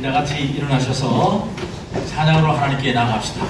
우리 같이 일어나셔서 찬양으로 하나님께 나아갑시다.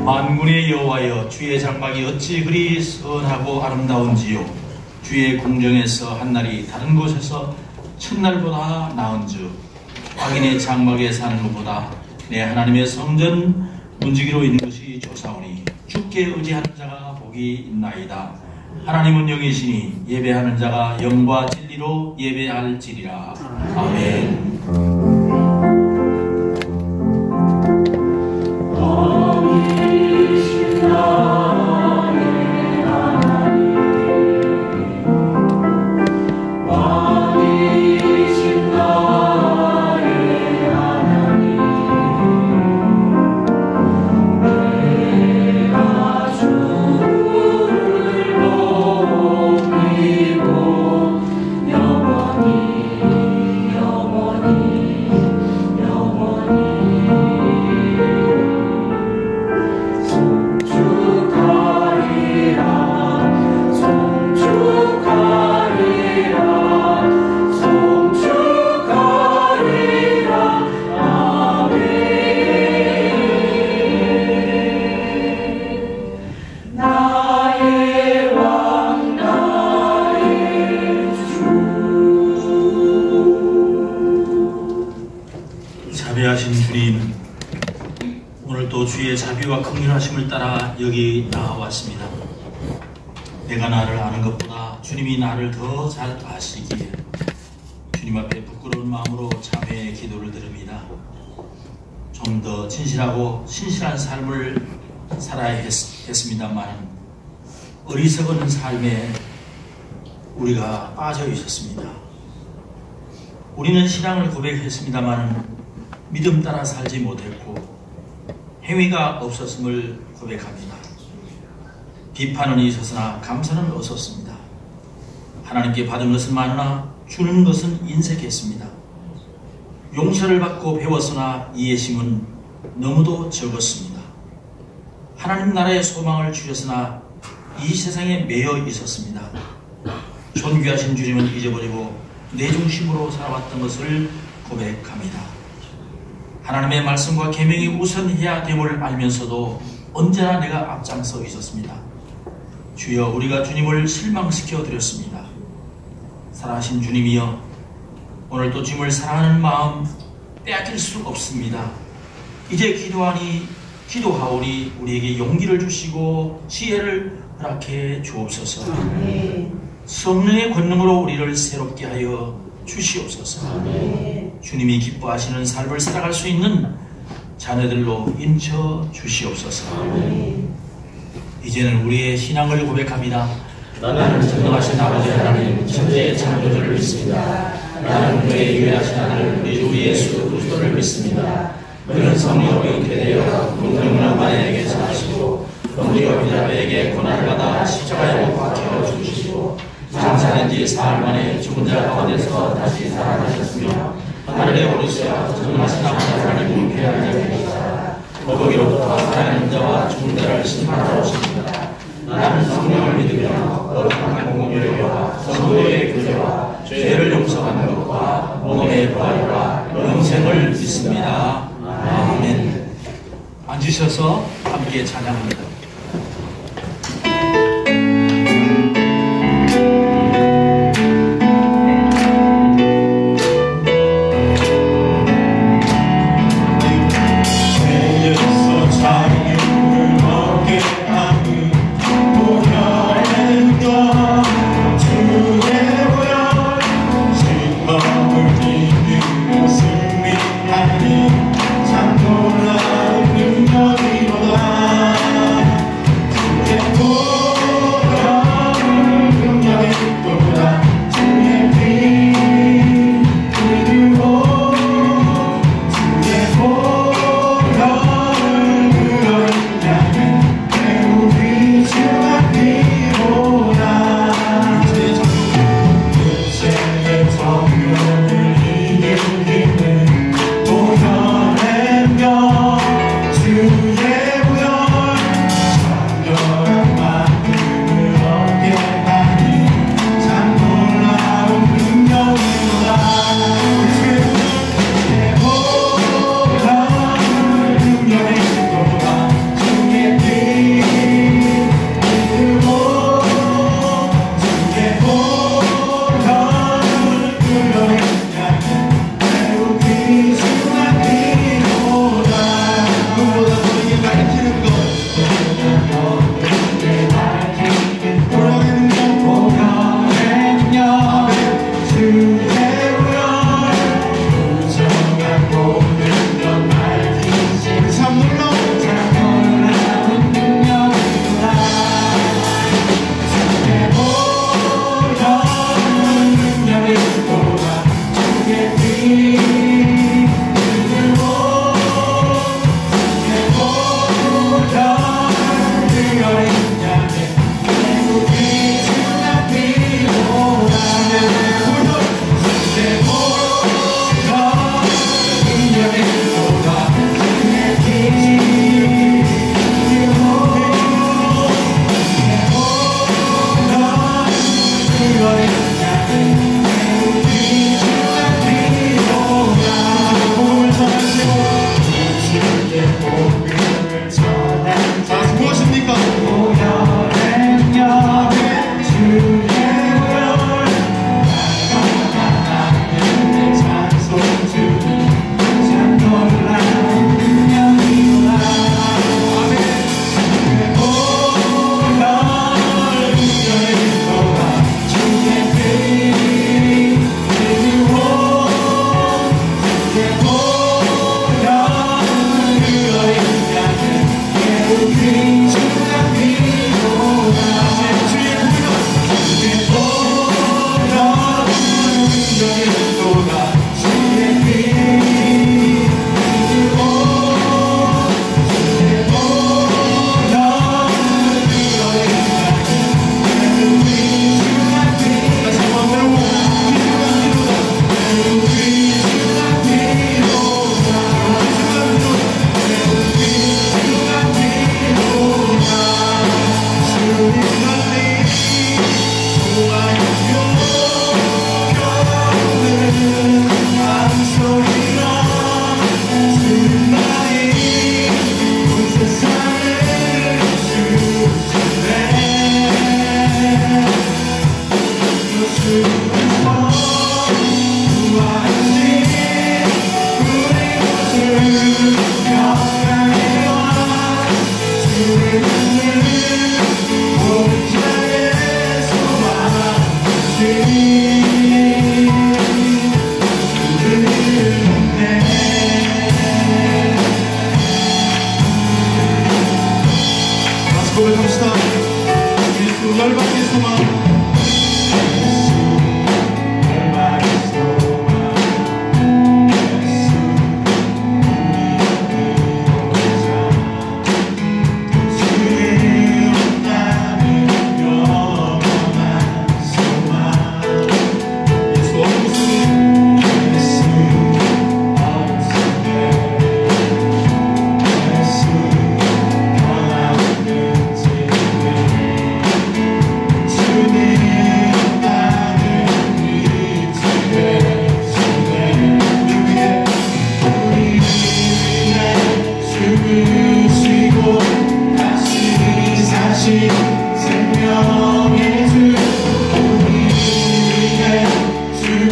만군의 여호와여, 주의 장막이 어찌 그리 선하고 아름다운지요. 주의 궁정에서 한날이 다른 곳에서 첫날보다 나은즉 악인의 장막에 사는 것보다 내 하나님의 성전 문지기로 있는 것이 좋사오니 주께 의지하는 자가 복이 있나이다. 하나님은 영이시니 예배하는 자가 영과 진리로 예배할지니라. 아멘. 자비하신 주님, 오늘도 주의 자비와 긍휼하심을 따라 여기 나와왔습니다. 내가 나를 아는 것보다 주님이 나를 더 잘 아시기에 주님 앞에 부끄러운 마음으로 참회의 기도를 드립니다. 좀 더 진실하고 신실한 삶을 살아야 했습니다만 어리석은 삶에 우리가 빠져 있었습니다. 우리는 신앙을 고백했습니다만 믿음 따라 살지 못했고 행위가 없었음을 고백합니다. 비판은 있었으나 감사는 없었습니다. 하나님께 받은 것은 많으나 주는 것은 인색했습니다. 용서를 받고 배웠으나 이해심은 너무도 적었습니다. 하나님 나라의 소망을 주셨으나 이 세상에 매여 있었습니다. 존귀하신 주님은 잊어버리고 내 중심으로 살아왔던 것을 고백합니다. 하나님의 말씀과 계명이 우선해야 됨을 알면서도 언제나 내가 앞장서 있었습니다. 주여, 우리가 주님을 실망시켜 드렸습니다. 살아계신 주님이여, 오늘도 주님을 사랑하는 마음 빼앗길 수 없습니다. 이제 기도하오니 우리에게 용기를 주시고 지혜를 허락해 주옵소서. 성령의 권능으로 우리를 새롭게 하여 주시옵소서. 주님이 기뻐하시는 삶을 살아갈 수 있는 자녀들로 인쳐 주시옵소서. 이제는 우리의 신앙을 고백합니다. 나는 전능하신 아버지 하나님 천지의 창조주를 믿습니다. 나는 그의 유일하신 아들 우리 주 예수 그리스도를 믿습니다. 그는 성령으로 잉태되어 동정녀 마리아에게서 나시고 본디오 빌라도에게 고난을 받아 십자가에 못 박혀 죽으시고 장사된 지 사흘 만에 죽은 자 가운데서 다시 살아나셨으며 하늘에 오르시어 전능하신 아버지 하나님을 괴하리라. 거기로부터 살아있는 자와 죽은 자를 심판하러 오십니다. 나는 성령을 믿으며 거룩한 공의와 성도의 교제와 죄를 용서하는 것과 몸의 부활과 영생을 믿습니다. 아멘. 앉으셔서 함께 찬양합니다.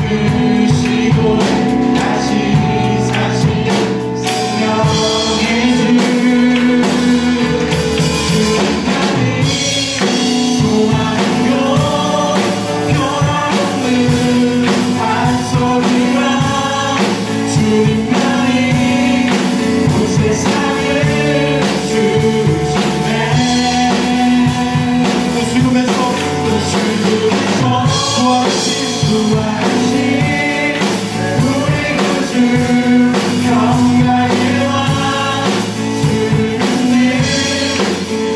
죽으시고 다시 사신 생명의 주 주님만이 소망이요 변함없는 반석이라 주님만이 온 세상을 주시네 또 죽음에서 구하신 우리 구주 평강의 주님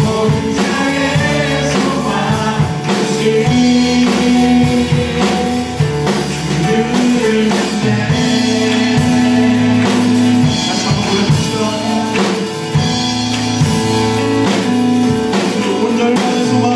모든 자의 소망 주신 주를 믿네 다시 한번 고백합시다. 주 온전한 소망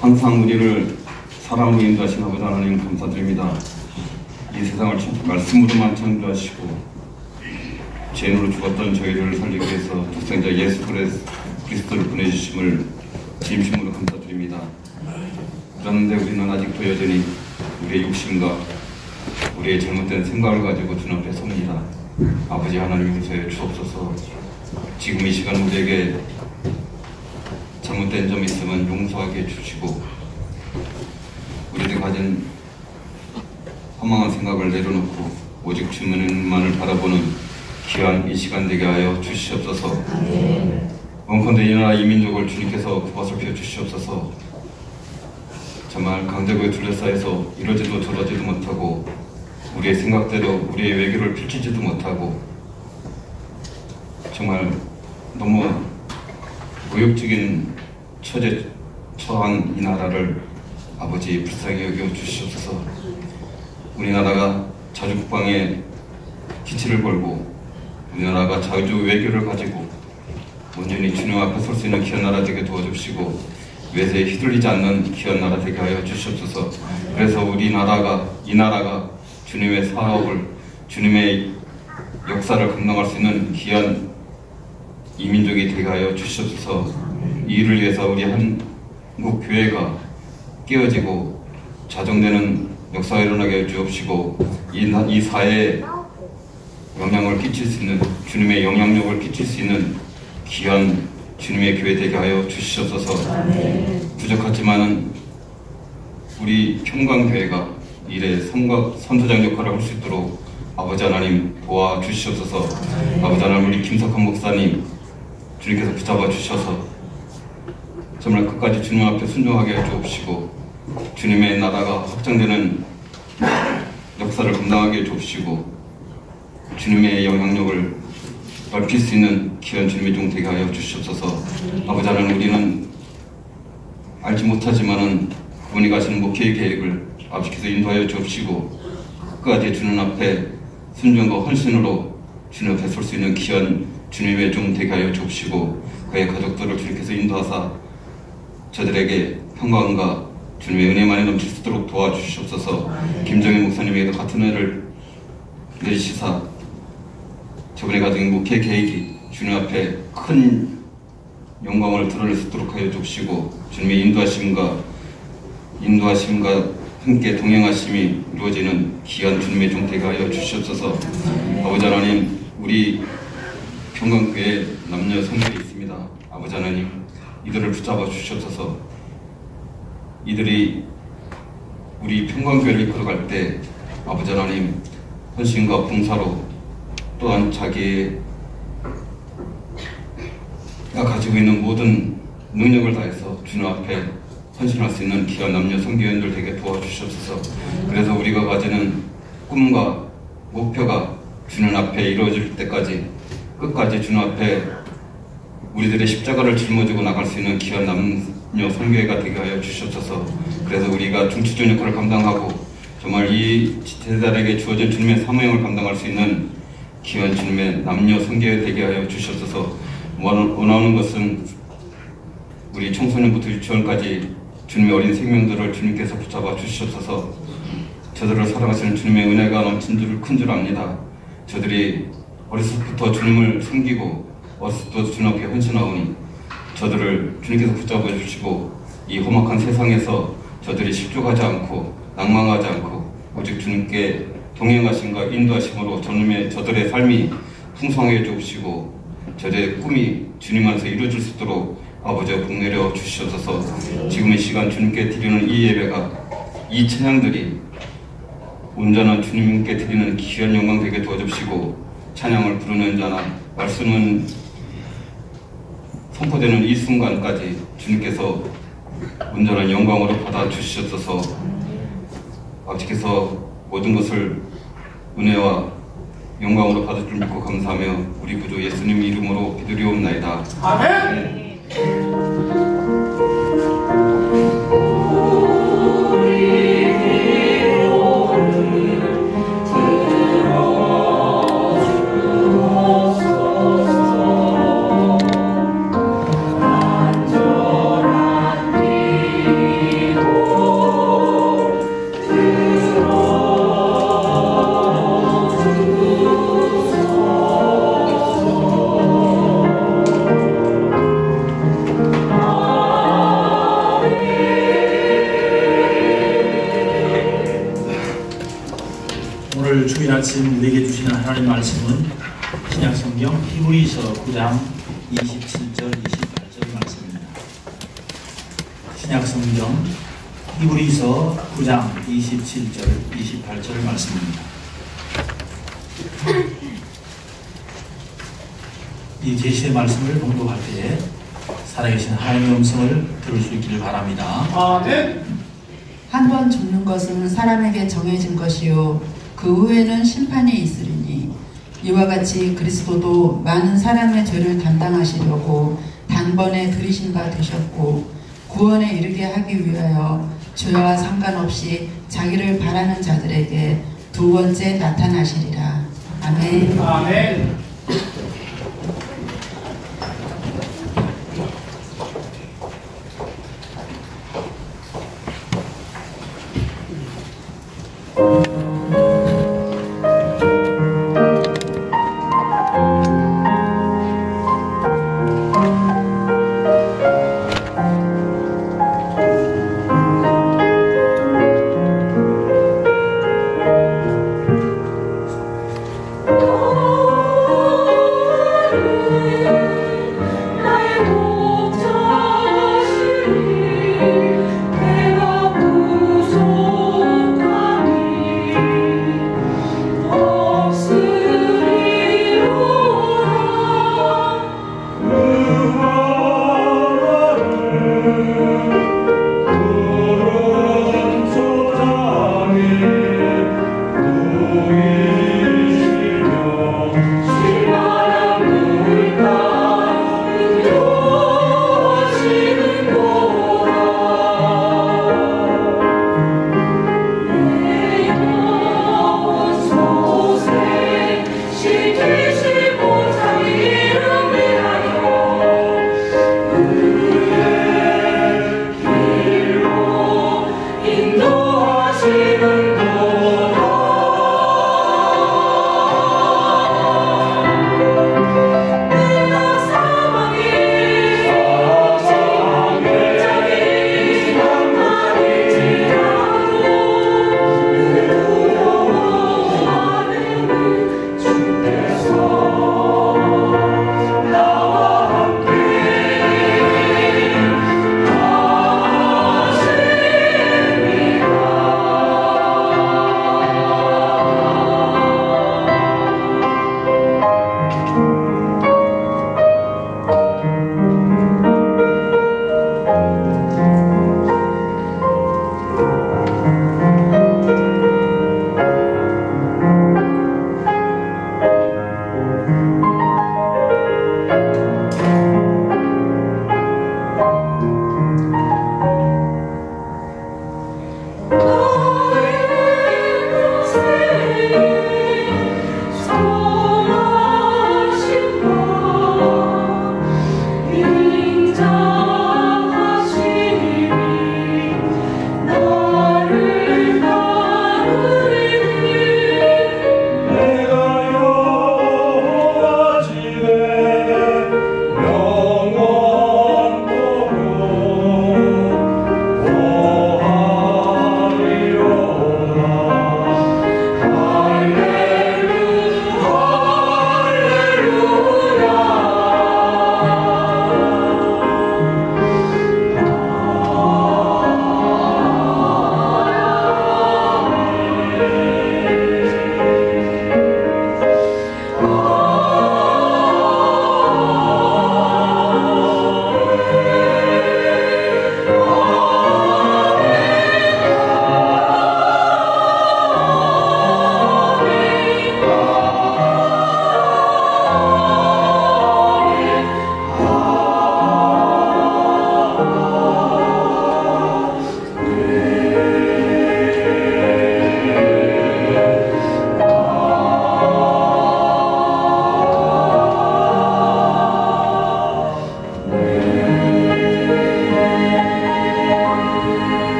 항상 우리를 사랑으로 인도하신 아버지 하나님 감사드립니다. 이 세상을 말씀으로만 창조하시고 죄인으로 죽었던 저희를 살리기 위해서 독생자 예수 그리스도를 보내주심을 진심으로 감사드립니다. 그런데 우리는 아직도 여전히 우리의 욕심과 우리의 잘못된 생각을 가지고 주님 앞에 섭니다. 아버지 하나님 용서해 주옵소서. 지금 이 시간 우리에게 잘못된 점이 있으면 용서하게 해주시고 우리들이 가진 허망한 생각을 내려놓고 오직 주님만을 바라보는 귀한 이 시간 되게 하여 주시옵소서. 원컨대 이 나라 이 민족을 주님께서 구박을 펴 주시옵소서. 정말 강대국에 둘러싸여서 이러지도 저러지도 못하고 우리의 생각대로 우리의 외교를 펼치지도 못하고 정말 너무 모욕적인 처한 이 나라를 아버지 불쌍히 여겨 주시옵소서. 우리나라가 자주 국방에 기치를 걸고 우리나라가 자주 외교를 가지고 온전히 주님 앞에 설 수 있는 귀한 나라 되게 도와주시고 외세에 휘둘리지 않는 귀한 나라 되게 하여 주시옵소서. 그래서 이 나라가 주님의 사업을 주님의 역사를 감당할 수 있는 귀한 이 민족이 되게 하여 주시옵소서. 이 일을 위해서 우리 한국 교회가 깨어지고 자정되는 역사가 일어나게 해 주옵시고 이 사회에 영향을 끼칠 수 있는 주님의 영향력을 끼칠 수 있는 귀한 주님의 교회 되게 하여 주시옵소서. 부족하지만은 우리 평강교회가 일에 선도장 역할을 할 수 있도록 아버지 하나님 도와주시옵소서. 아버지 하나님 우리 김석환 목사님 주님께서 붙잡아 주셔서 정말 끝까지 주님 앞에 순종하게 해 주옵시고 주님의 나라가 확장되는 역사를 감당하게 해 주옵시고 주님의 영향력을 넓힐 수 있는 귀한 주님의 종 되게 하여 주시옵소서. 아버지 하나님 우리는 알지 못하지만은 그분이 가시는 목회의 계획을 아버지께서 인도하여 주옵시고 끝까지 주님 앞에 순종과 헌신으로 주님 앞에 설 수 있는 귀한 주님의 종 되게 하여 주옵시고 그의 가족들을 주님께서 인도하사 저들에게 평강과 주님의 은혜만이 넘칠 수 있도록 도와주시옵소서. 김정희 목사님에게도 같은 은혜를 내리시사 저번에 가진 목회 계획이 주님 앞에 큰 영광을 드러낼 수 있도록 하여 주옵시고 주님의 인도하심과 함께 동행하심이 이루어지는 귀한 주님의 종 되게 하여 주시옵소서. 아버지 하나님 우리 평강교회 남녀 성들이 있습니다. 아버지 하나님 이들을 붙잡아 주시옵소서. 이들이 우리 평강교회를 이끌어갈 때 아버지 하나님 헌신과 봉사로 또한 자기가 가지고 있는 모든 능력을 다해서 주님 앞에 헌신할 수 있는 귀한 남녀 성교인들 되게 도와주시옵소서. 그래서 우리가 가지는 꿈과 목표가 주님 앞에 이루어질 때까지 끝까지 주님 앞에 우리들의 십자가를 짊어지고 나갈 수 있는 귀한 남녀 성교회가 되게 하여 주시옵소서. 그래서 우리가 중추적 역할을 감당하고 정말 이 제자들에게 주어진 주님의 사명을 감당할 수 있는 귀한 주님의 남녀 성교회 되게 하여 주시옵소서. 원하는 것은 우리 청소년부터 유치원까지 주님의 어린 생명들을 주님께서 붙잡아 주시옵소서. 저들을 사랑하시는 주님의 은혜가 넘친 줄 큰 줄 압니다. 저들이 어렸을 때부터 주님을 섬기고 어렸을 때부터 주님 앞에 헌신하오니 저들을 주님께서 붙잡아 주시고 이 험악한 세상에서 저들이 실족하지 않고 낭망하지 않고 오직 주님께 동행하심과 인도하심으로 저들의 삶이 풍성하게 주옵시고 저들의 꿈이 주님 안에서 이루어질 수 있도록 아버지와 복내려 주시옵소서. 지금 이 시간 주님께 드리는 이 예배가 이 찬양들이 온전한 주님께 드리는 귀한 영광 되게 도와주시고 찬양을 부르는 자나 말씀은 선포되는 이 순간까지 주님께서 온전한 영광으로 받아 주시옵소서. 아버지께서 모든 것을 은혜와 영광으로 받을 줄 믿고 감사하며 우리 구주 예수님 이름으로 기도리옵나이다. 아멘. 주일 아침 우리에게 주시는 하나님 말씀은 신약성경 히브리서 9장 27절 28절 말씀입니다. 신약성경 히브리서 9장 27절 28절 말씀입니다. 이 계시의 말씀을 봉독할 때에 살아계신 하나님의 음성을 들을 수 있기를 바랍니다. 아멘. 한 번 죽는 것은 사람에게 정해진 것이요 그 후에는 심판이 있으리니 이와 같이 그리스도도 많은 사람의 죄를 담당하시려고 단번에 들이신 바 되셨고 구원에 이르게 하기 위하여 죄와 상관없이 자기를 바라는 자들에게 두 번째 나타나시리라. 아멘. 아멘.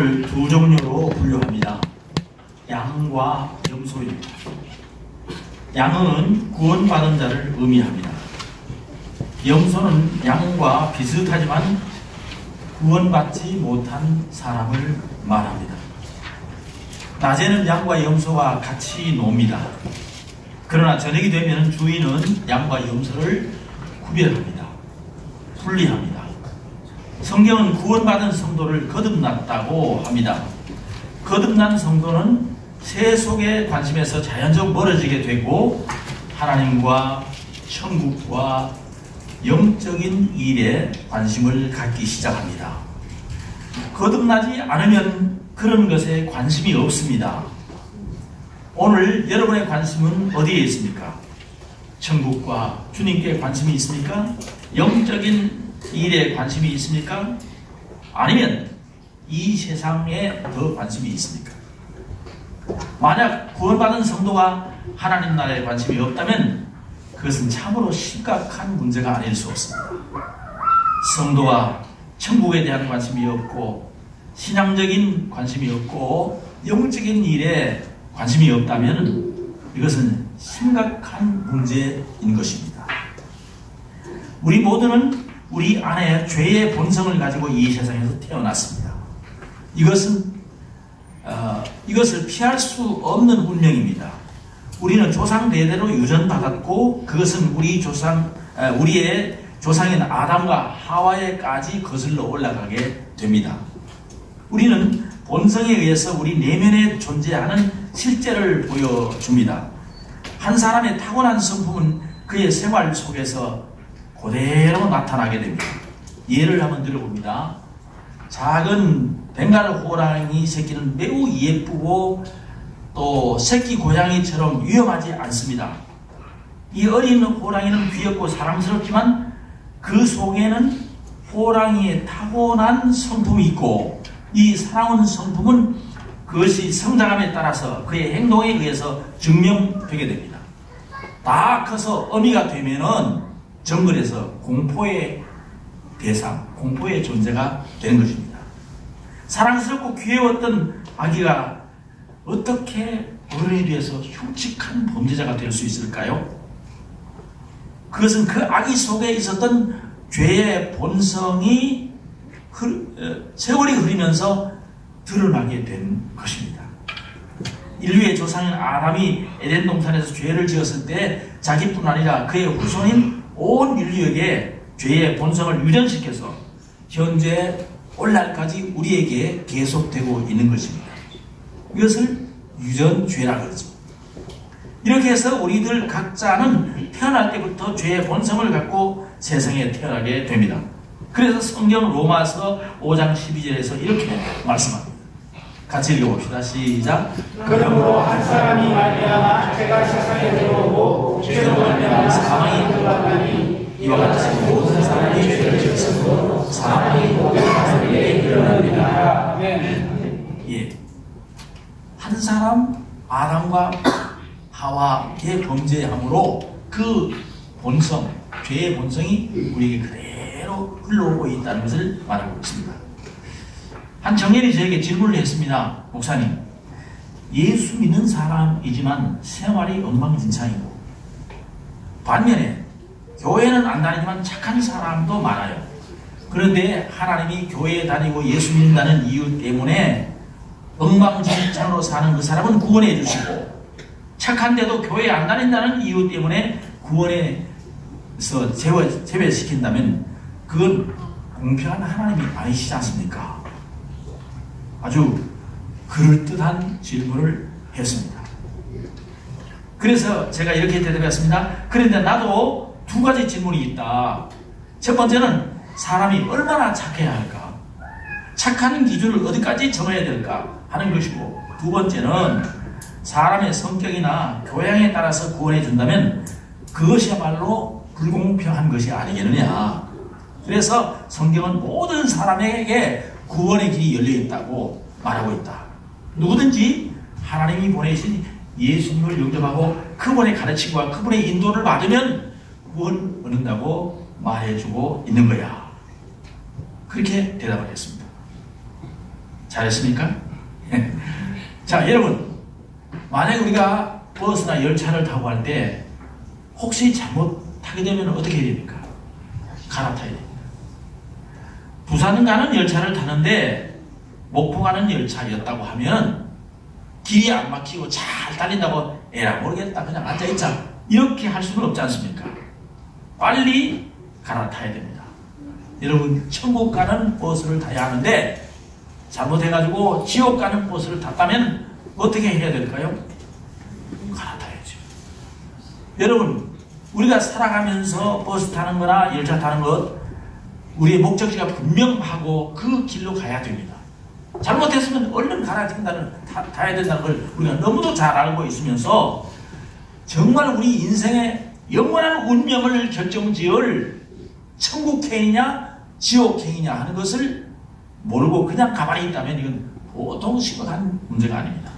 염소를 두 종류로 분류합니다. 양과 염소입니다. 양은 구원받은 자를 의미합니다. 염소는 양과 비슷하지만 구원받지 못한 사람을 말합니다. 낮에는 양과 염소가 같이 놉니다. 그러나 저녁이 되면 주인은 양과 염소를 구별합니다. 분리합니다. 성경은 구원받은 성도를 거듭났다고 합니다. 거듭난 성도는 세속의 관심에서 자연적으로 멀어지게 되고 하나님과 천국과 영적인 일에 관심을 갖기 시작합니다. 거듭나지 않으면 그런 것에 관심이 없습니다. 오늘 여러분의 관심은 어디에 있습니까? 천국과 주님께 관심이 있습니까? 영적인 일에 관심이 있습니까? 아니면 이 세상에 더 관심이 있습니까? 만약 구원받은 성도가 하나님 나라에 관심이 없다면 그것은 참으로 심각한 문제가 아닐 수 없습니다. 성도가 천국에 대한 관심이 없고 신앙적인 관심이 없고 영적인 일에 관심이 없다면 이것은 심각한 문제인 것입니다. 우리 모두는 우리 안에 죄의 본성을 가지고 이 세상에서 태어났습니다. 이것을 피할 수 없는 운명입니다. 우리는 조상 대대로 유전받았고 그것은 우리의 조상인 아담과 하와에까지 거슬러 올라가게 됩니다. 우리는 본성에 의해서 우리 내면에 존재하는 실제를 보여줍니다. 한 사람의 타고난 성품은 그의 생활 속에서 그대로 나타나게 됩니다. 예를 한번 들어봅니다. 작은 벵갈 호랑이 새끼는 매우 예쁘고 또 새끼 고양이처럼 위험하지 않습니다. 이 어린 호랑이는 귀엽고 사랑스럽지만 그 속에는 호랑이의 타고난 성품이 있고 이 살아온 성품은 그것이 성장함에 따라서 그의 행동에 의해서 증명되게 됩니다. 다 커서 어미가 되면은 정글에서 공포의 대상, 공포의 존재가 되는 것입니다. 사랑스럽고 귀여웠던 아기가 어떻게 어른이 되어서 흉측한 범죄자가 될 수 있을까요? 그것은 그 아기 속에 있었던 죄의 본성이 세월이 흐르면서 드러나게 된 것입니다. 인류의 조상인 아담이 에덴 동산에서 죄를 지었을 때 자기뿐 아니라 그의 후손인 온 인류에게 죄의 본성을 유전시켜서 현재 오늘날까지 우리에게 계속되고 있는 것입니다. 이것을 유전죄라고 그러죠. 이렇게 해서 우리들 각자는 태어날 때부터 죄의 본성을 갖고 세상에 태어나게 됩니다. 그래서 성경 로마서 5장 12절에서 이렇게 말씀합니다. 같이 읽어봅시다. 시작. 그러므로 한 사람이 말미암아 죄가 세상에 들어오고 죄로 말미암아 사망이 들어왔나니 이와 같이 모든 사람이 죄를 지었으므로 사망이 모든 사람에게 일어납니다. 아멘. 예, 한 사람 아담과 하와의 범죄함으로 그 본성, 죄의 본성이 우리에게 그대로 흘러오고 있다는 것을 말하고 있습니다. 한 청년이 저에게 질문을 했습니다. 목사님, 예수 믿는 사람이지만 생활이 엉망진창이고 반면에 교회는 안 다니지만 착한 사람도 많아요. 그런데 하나님이 교회에 다니고 예수 믿는다는 이유 때문에 엉망진창으로 사는 그 사람은 구원해 주시고 착한데도 교회에 안 다닌다는 이유 때문에 구원에서 제외시킨다면 그건 공평한 하나님이 아니시지 않습니까? 아주 그럴듯한 질문을 했습니다. 그래서 제가 이렇게 대답했습니다. 그런데 나도 두 가지 질문이 있다. 첫 번째는 사람이 얼마나 착해야 할까? 착한 기준을 어디까지 정해야 될까 하는 것이고, 두 번째는 사람의 성격이나 교양에 따라서 구원해 준다면 그것이야말로 불공평한 것이 아니겠느냐. 그래서 성경은 모든 사람에게 구원의 길이 열려 있다고 말하고 있다. 누구든지 하나님이 보내신 예수님을 영접하고 그분의 가르침과 그분의 인도를 받으면 구원 얻는다고 말해주고 있는 거야. 그렇게 대답을 했습니다. 잘했습니까? 자, 여러분, 만약 우리가 버스나 열차를 타고 할 때 혹시 잘못 타게 되면 어떻게 해야 됩니까? 갈아타야 됩니다. 부산 가는 열차를 타는데 목포 가는 열차였다고 하면 길이 안 막히고 잘 달린다고 에라 모르겠다 그냥 앉아있자 이렇게 할 수는 없지 않습니까? 빨리 갈아타야 됩니다. 여러분, 천국 가는 버스를 타야 하는데 잘못해가지고 지옥 가는 버스를 탔다면 어떻게 해야 될까요? 갈아타야죠. 여러분, 우리가 살아가면서 버스 타는 거나 열차 타는 것 우리의 목적지가 분명하고 그 길로 가야 됩니다. 잘못했으면 얼른 타야 된다는 걸 우리가 너무도 잘 알고 있으면서 정말 우리 인생의 영원한 운명을 결정지을 천국행이냐 지옥행이냐 하는 것을 모르고 그냥 가만히 있다면 이건 보통 심각한 문제가 아닙니다.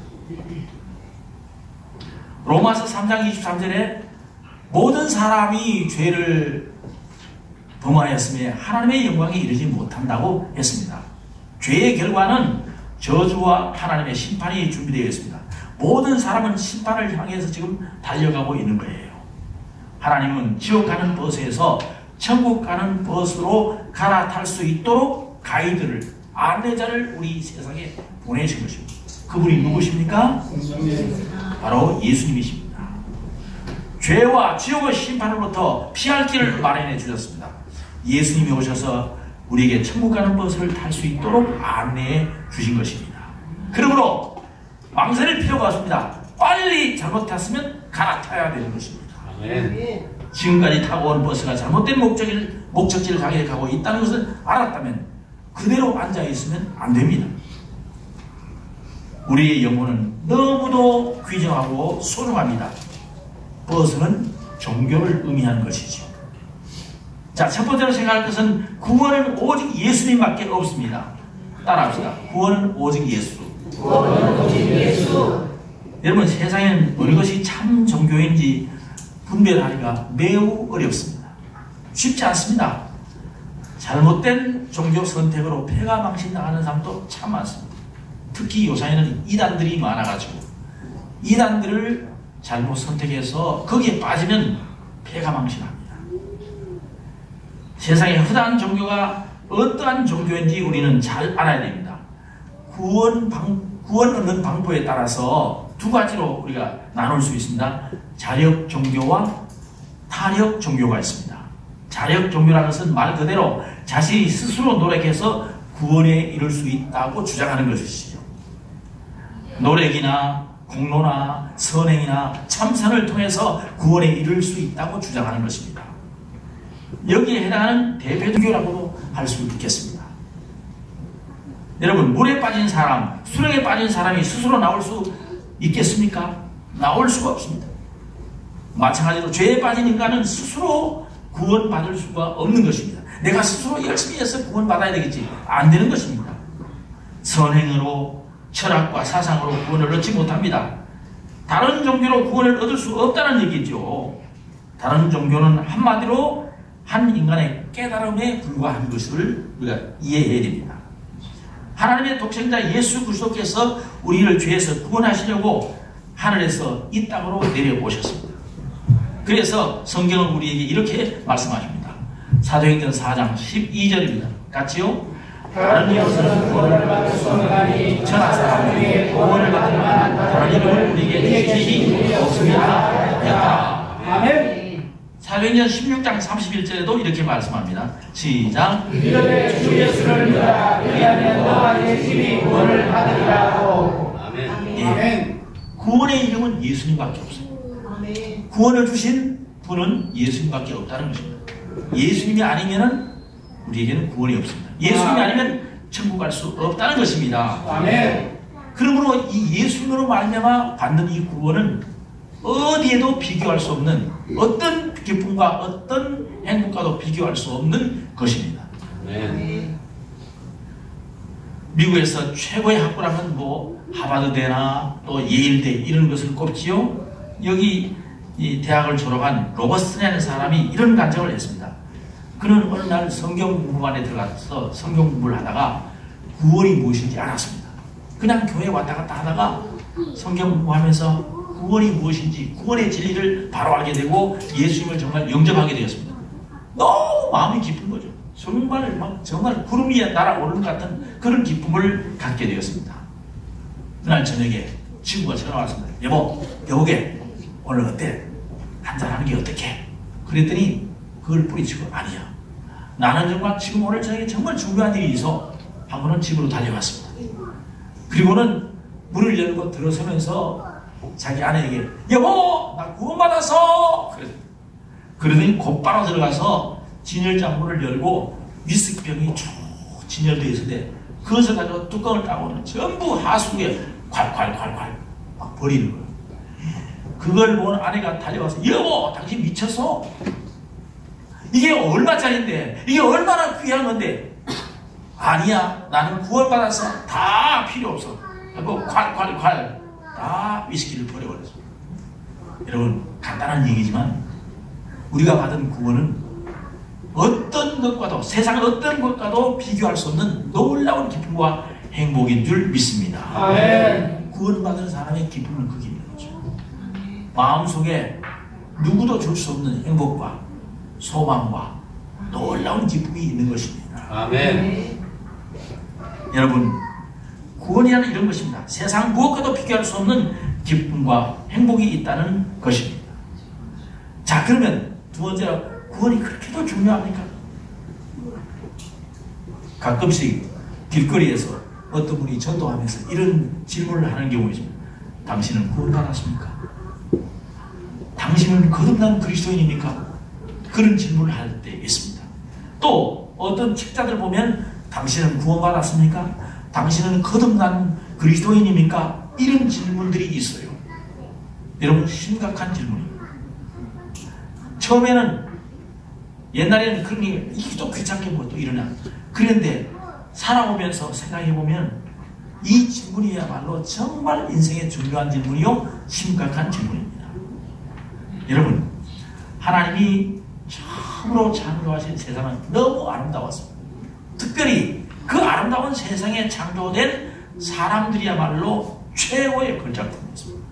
로마서 3장 23절에 모든 사람이 죄를 범하였으며 하나님의 영광에 이르지 못한다고 했습니다. 죄의 결과는 저주와 하나님의 심판이 준비되어 있습니다. 모든 사람은 심판을 향해서 지금 달려가고 있는 거예요. 하나님은 지옥 가는 버스에서 천국 가는 버스로 갈아탈 수 있도록 가이드를, 안내자를 우리 세상에 보내신 것입니다. 그분이 누구십니까? 바로 예수님이십니다. 죄와 지옥의 심판으로부터 피할 길을 마련해 주셨습니다. 예수님이 오셔서 우리에게 천국 가는 버스를 탈 수 있도록 안내해 주신 것입니다. 그러므로 망설일 필요가 없습니다. 빨리 잘못탔으면 갈아타야 되는 것입니다. 아멘. 지금까지 타고 온 버스가 잘못된 목적지를 향해 가고 있다는 것을 알았다면 그대로 앉아있으면 안 됩니다. 우리의 영혼은 너무도 귀중하고 소중합니다. 버스는 종교를 의미하는 것이죠. 자, 첫 번째로 생각할 것은 구원은 오직 예수님밖에 없습니다. 따라합시다. 구원은 오직 예수. 구원은 오직 예수. 여러분, 세상에는 어느 것이 참 종교인지 분별하기가 매우 어렵습니다. 쉽지 않습니다. 잘못된 종교 선택으로 폐가 망신당하는 사람도 참 많습니다. 특히 요새에는 이단들이 많아가지고 이단들을 잘못 선택해서 거기에 빠지면 폐가 망신합니다. 세상에 흔한 종교가 어떠한 종교인지 우리는 잘 알아야 됩니다. 구원 얻는 방법에 따라서 두 가지로 우리가 나눌 수 있습니다. 자력 종교와 타력 종교가 있습니다. 자력 종교라는 것은 말 그대로 자신이 스스로 노력해서 구원에 이를 수 있다고 주장하는 것이죠. 노력이나 공로나 선행이나 참선을 통해서 구원에 이를 수 있다고 주장하는 것입니다. 여기에 해당하는 대표 종교라고도 할 수 있겠습니다. 여러분, 물에 빠진 사람, 수렁에 빠진 사람이 스스로 나올 수 있겠습니까? 나올 수가 없습니다. 마찬가지로 죄에 빠진 인간은 스스로 구원받을 수가 없는 것입니다. 내가 스스로 열심히 해서 구원받아야 되겠지. 안 되는 것입니다. 선행으로, 철학과 사상으로 구원을 얻지 못합니다. 다른 종교로 구원을 얻을 수 없다는 얘기죠. 다른 종교는 한마디로 한 인간의 깨달음에 불과한 것을 우리가 이해해야 됩니다. 하나님의 독생자 예수 그리스도께서 우리를 죄에서 구원하시려고 하늘에서 이 땅으로 내려오셨습니다. 그래서 성경은 우리에게 이렇게 말씀하십니다. 사도행전 4장 12절입니다. 같이요. 다른 이웃은 구원을 받을 수 없나니 천하 사람 중에 구원을 받을 만한 다른 이름을 우리에게 주시니 없습니다. 하였다. 아멘. 사도행전 16장 31절에도 이렇게 말씀합니다. 시작. 이름에 주 예수를 믿어라. 그리하면 너와 네 집이 구원을 받으리라고. 예. 아멘. 구원의 이름은 예수님밖에 없습니다. 구원을 주신 분은 예수님밖에 없다는 것입니다. 예수님이 아니면은 우리에게는 구원이 없습니다. 예수님이 아니면 천국 갈 수 없다는 것입니다. 아멘. 그러므로 이 예수님으로 말미암아 받는 이 구원은 어디에도 비교할 수 없는, 어떤 기쁨과 어떤 행복과도 비교할 수 없는 것입니다. 미국에서 최고의 학부라면 뭐 하버드대나 또 예일대 이런 것을 꼽지요. 여기 이 대학을 졸업한 로버슨이라는 사람이 이런 간증을 했습니다. 그는 어느 날 성경 공부반에 들어가서 성경 공부를 하다가 구원이 무엇인지 알았습니다. 그냥 교회 왔다 갔다 하다가 성경 공부하면서 구원이 무엇인지, 구원의 진리를 바로 알게 되고 예수님을 정말 영접하게 되었습니다. 너무 마음이 기쁜 거죠. 정말 구름 위에 날아오르는 것 같은 그런 기쁨을 갖게 되었습니다. 그날 저녁에 친구가 전화 왔습니다. 여보게 오늘 어때? 한잔하는 게 어떻게? 그랬더니 그걸 뿌리치고 아니야. 나는 정말 지금 오늘 저녁에 정말 중요한 일이 있어. 하고는 집으로 달려갔습니다. 그리고는 문을 열고 들어서면서 자기 아내에게 여보 나 구원받았어. 그러더니 곧바로 들어가서 진열장 문을 열고 위스키병이 쭉 진열되어 있을 때 그것을 가지고 뚜껑을 따고는 전부 하수구에 콸콸콸콸 막 버리는 거예요. 그걸 본 아내가 달려와서 여보 당신 미쳤어? 이게 얼마짜리인데 이게 얼마나 귀한 건데. 아니야 나는 구원받아서 다 필요 없어 하고 콸콸콸 다 위스키를 버려버렸습니다. 여러분 간단한 얘기지만 우리가 받은 구원은 어떤 것과도 세상 어떤 것과도 비교할 수 없는 놀라운 기쁨과 행복인 줄 믿습니다. 아멘. 구원받은 사람의 기쁨은 그게 있는 거죠. 마음속에 누구도 줄 수 없는 행복과 소망과 놀라운 기쁨이 있는 것입니다. 아멘. 여러분 구원이라는 이런 것입니다. 세상 무엇과도 비교할 수 없는 기쁨과 행복이 있다는 것입니다. 자 그러면 두 번째로 구원이 그렇게도 중요합니까? 가끔씩 길거리에서 어떤 분이 전도하면서 이런 질문을 하는 경우가 있습니다. 당신은 구원받았습니까? 당신은 거듭난 그리스도인입니까? 그런 질문을 할 때 있습니다. 또 어떤 책자들 보면 당신은 구원받았습니까? 당신은 거듭난 그리스도인입니까? 이런 질문들이 있어요. 여러분 심각한 질문입니다. 처음에는 옛날에는 그런 게 이게 또 귀찮게 뭐 또 이러나 그런데 살아오면서 생각해보면 이 질문이야말로 정말 인생의 중요한 질문이요 심각한 질문입니다. 여러분 하나님이 처음으로 창조하신 세상은 너무 아름다웠습니다. 특별히 그 아름다운 세상에 창조된 사람들이야말로 최고의 걸작품이었습니다.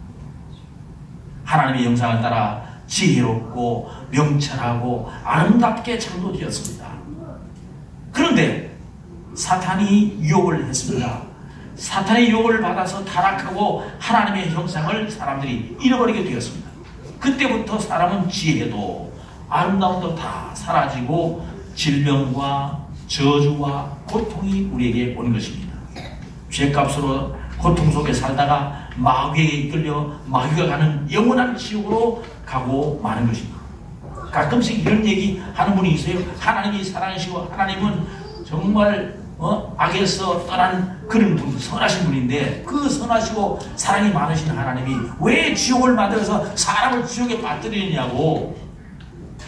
하나님의 형상을 따라 지혜롭고 명철하고 아름답게 창조되었습니다. 그런데 사탄이 유혹을 했습니다. 사탄의 유혹을 받아서 타락하고 하나님의 형상을 사람들이 잃어버리게 되었습니다. 그때부터 사람은 지혜도 아름다움도 다 사라지고 질병과 저주와 고통이 우리에게 온 것입니다. 죄값으로 고통 속에 살다가 마귀에게 이끌려 마귀가 가는 영원한 지옥으로 가고 마는 것입니다. 가끔씩 이런 얘기 하는 분이 있어요. 하나님이 사랑이시고 하나님은 정말 악에서 떠난 그런 분, 선하신 분인데 그 선하시고 사랑이 많으신 하나님이 왜 지옥을 만들어서 사람을 지옥에 빠뜨리느냐고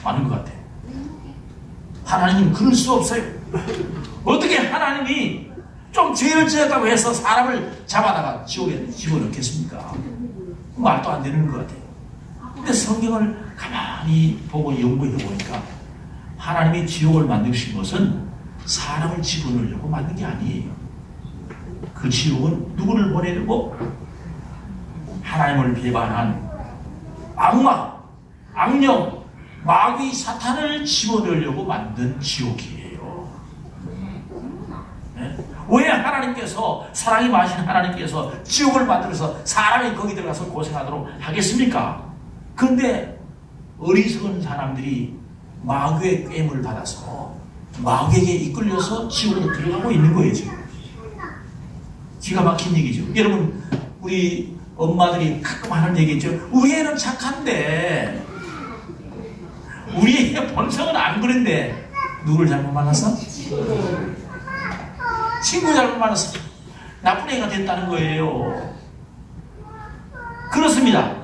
하는 것 같아요. 하나님은 그럴 수 없어요. 어떻게 하나님이 좀 죄를 지었다고 해서 사람을 잡아다가 지옥에 집어넣겠습니까? 말도 안 되는 것 같아요. 근데 성경을 가만히 보고 연구해 보니까 하나님이 지옥을 만드신 것은 사람을 집어넣으려고 만든 게 아니에요. 그 지옥은 누구를 보내려고? 하나님을 배반한 악마, 악령, 마귀, 사탄을 집어넣으려고 만든 지옥이에요. 네? 왜 하나님께서 사랑이 많으신 하나님께서 지옥을 만들어서 사람이 거기 들어가서 고생하도록 하겠습니까? 근데 어리석은 사람들이 마귀의 꾀임을 받아서 마귀에게 이끌려서 지옥으로 들어가고 있는 거예요. 지금 기가 막힌 얘기죠. 여러분 우리 엄마들이 가끔 하는 얘기죠. 우리 애는 착한데 우리 애의 본성은 안 그런데 누구를 잘못 만났어? 친구 잘못 만났어. 나쁜 애가 됐다는 거예요. 그렇습니다.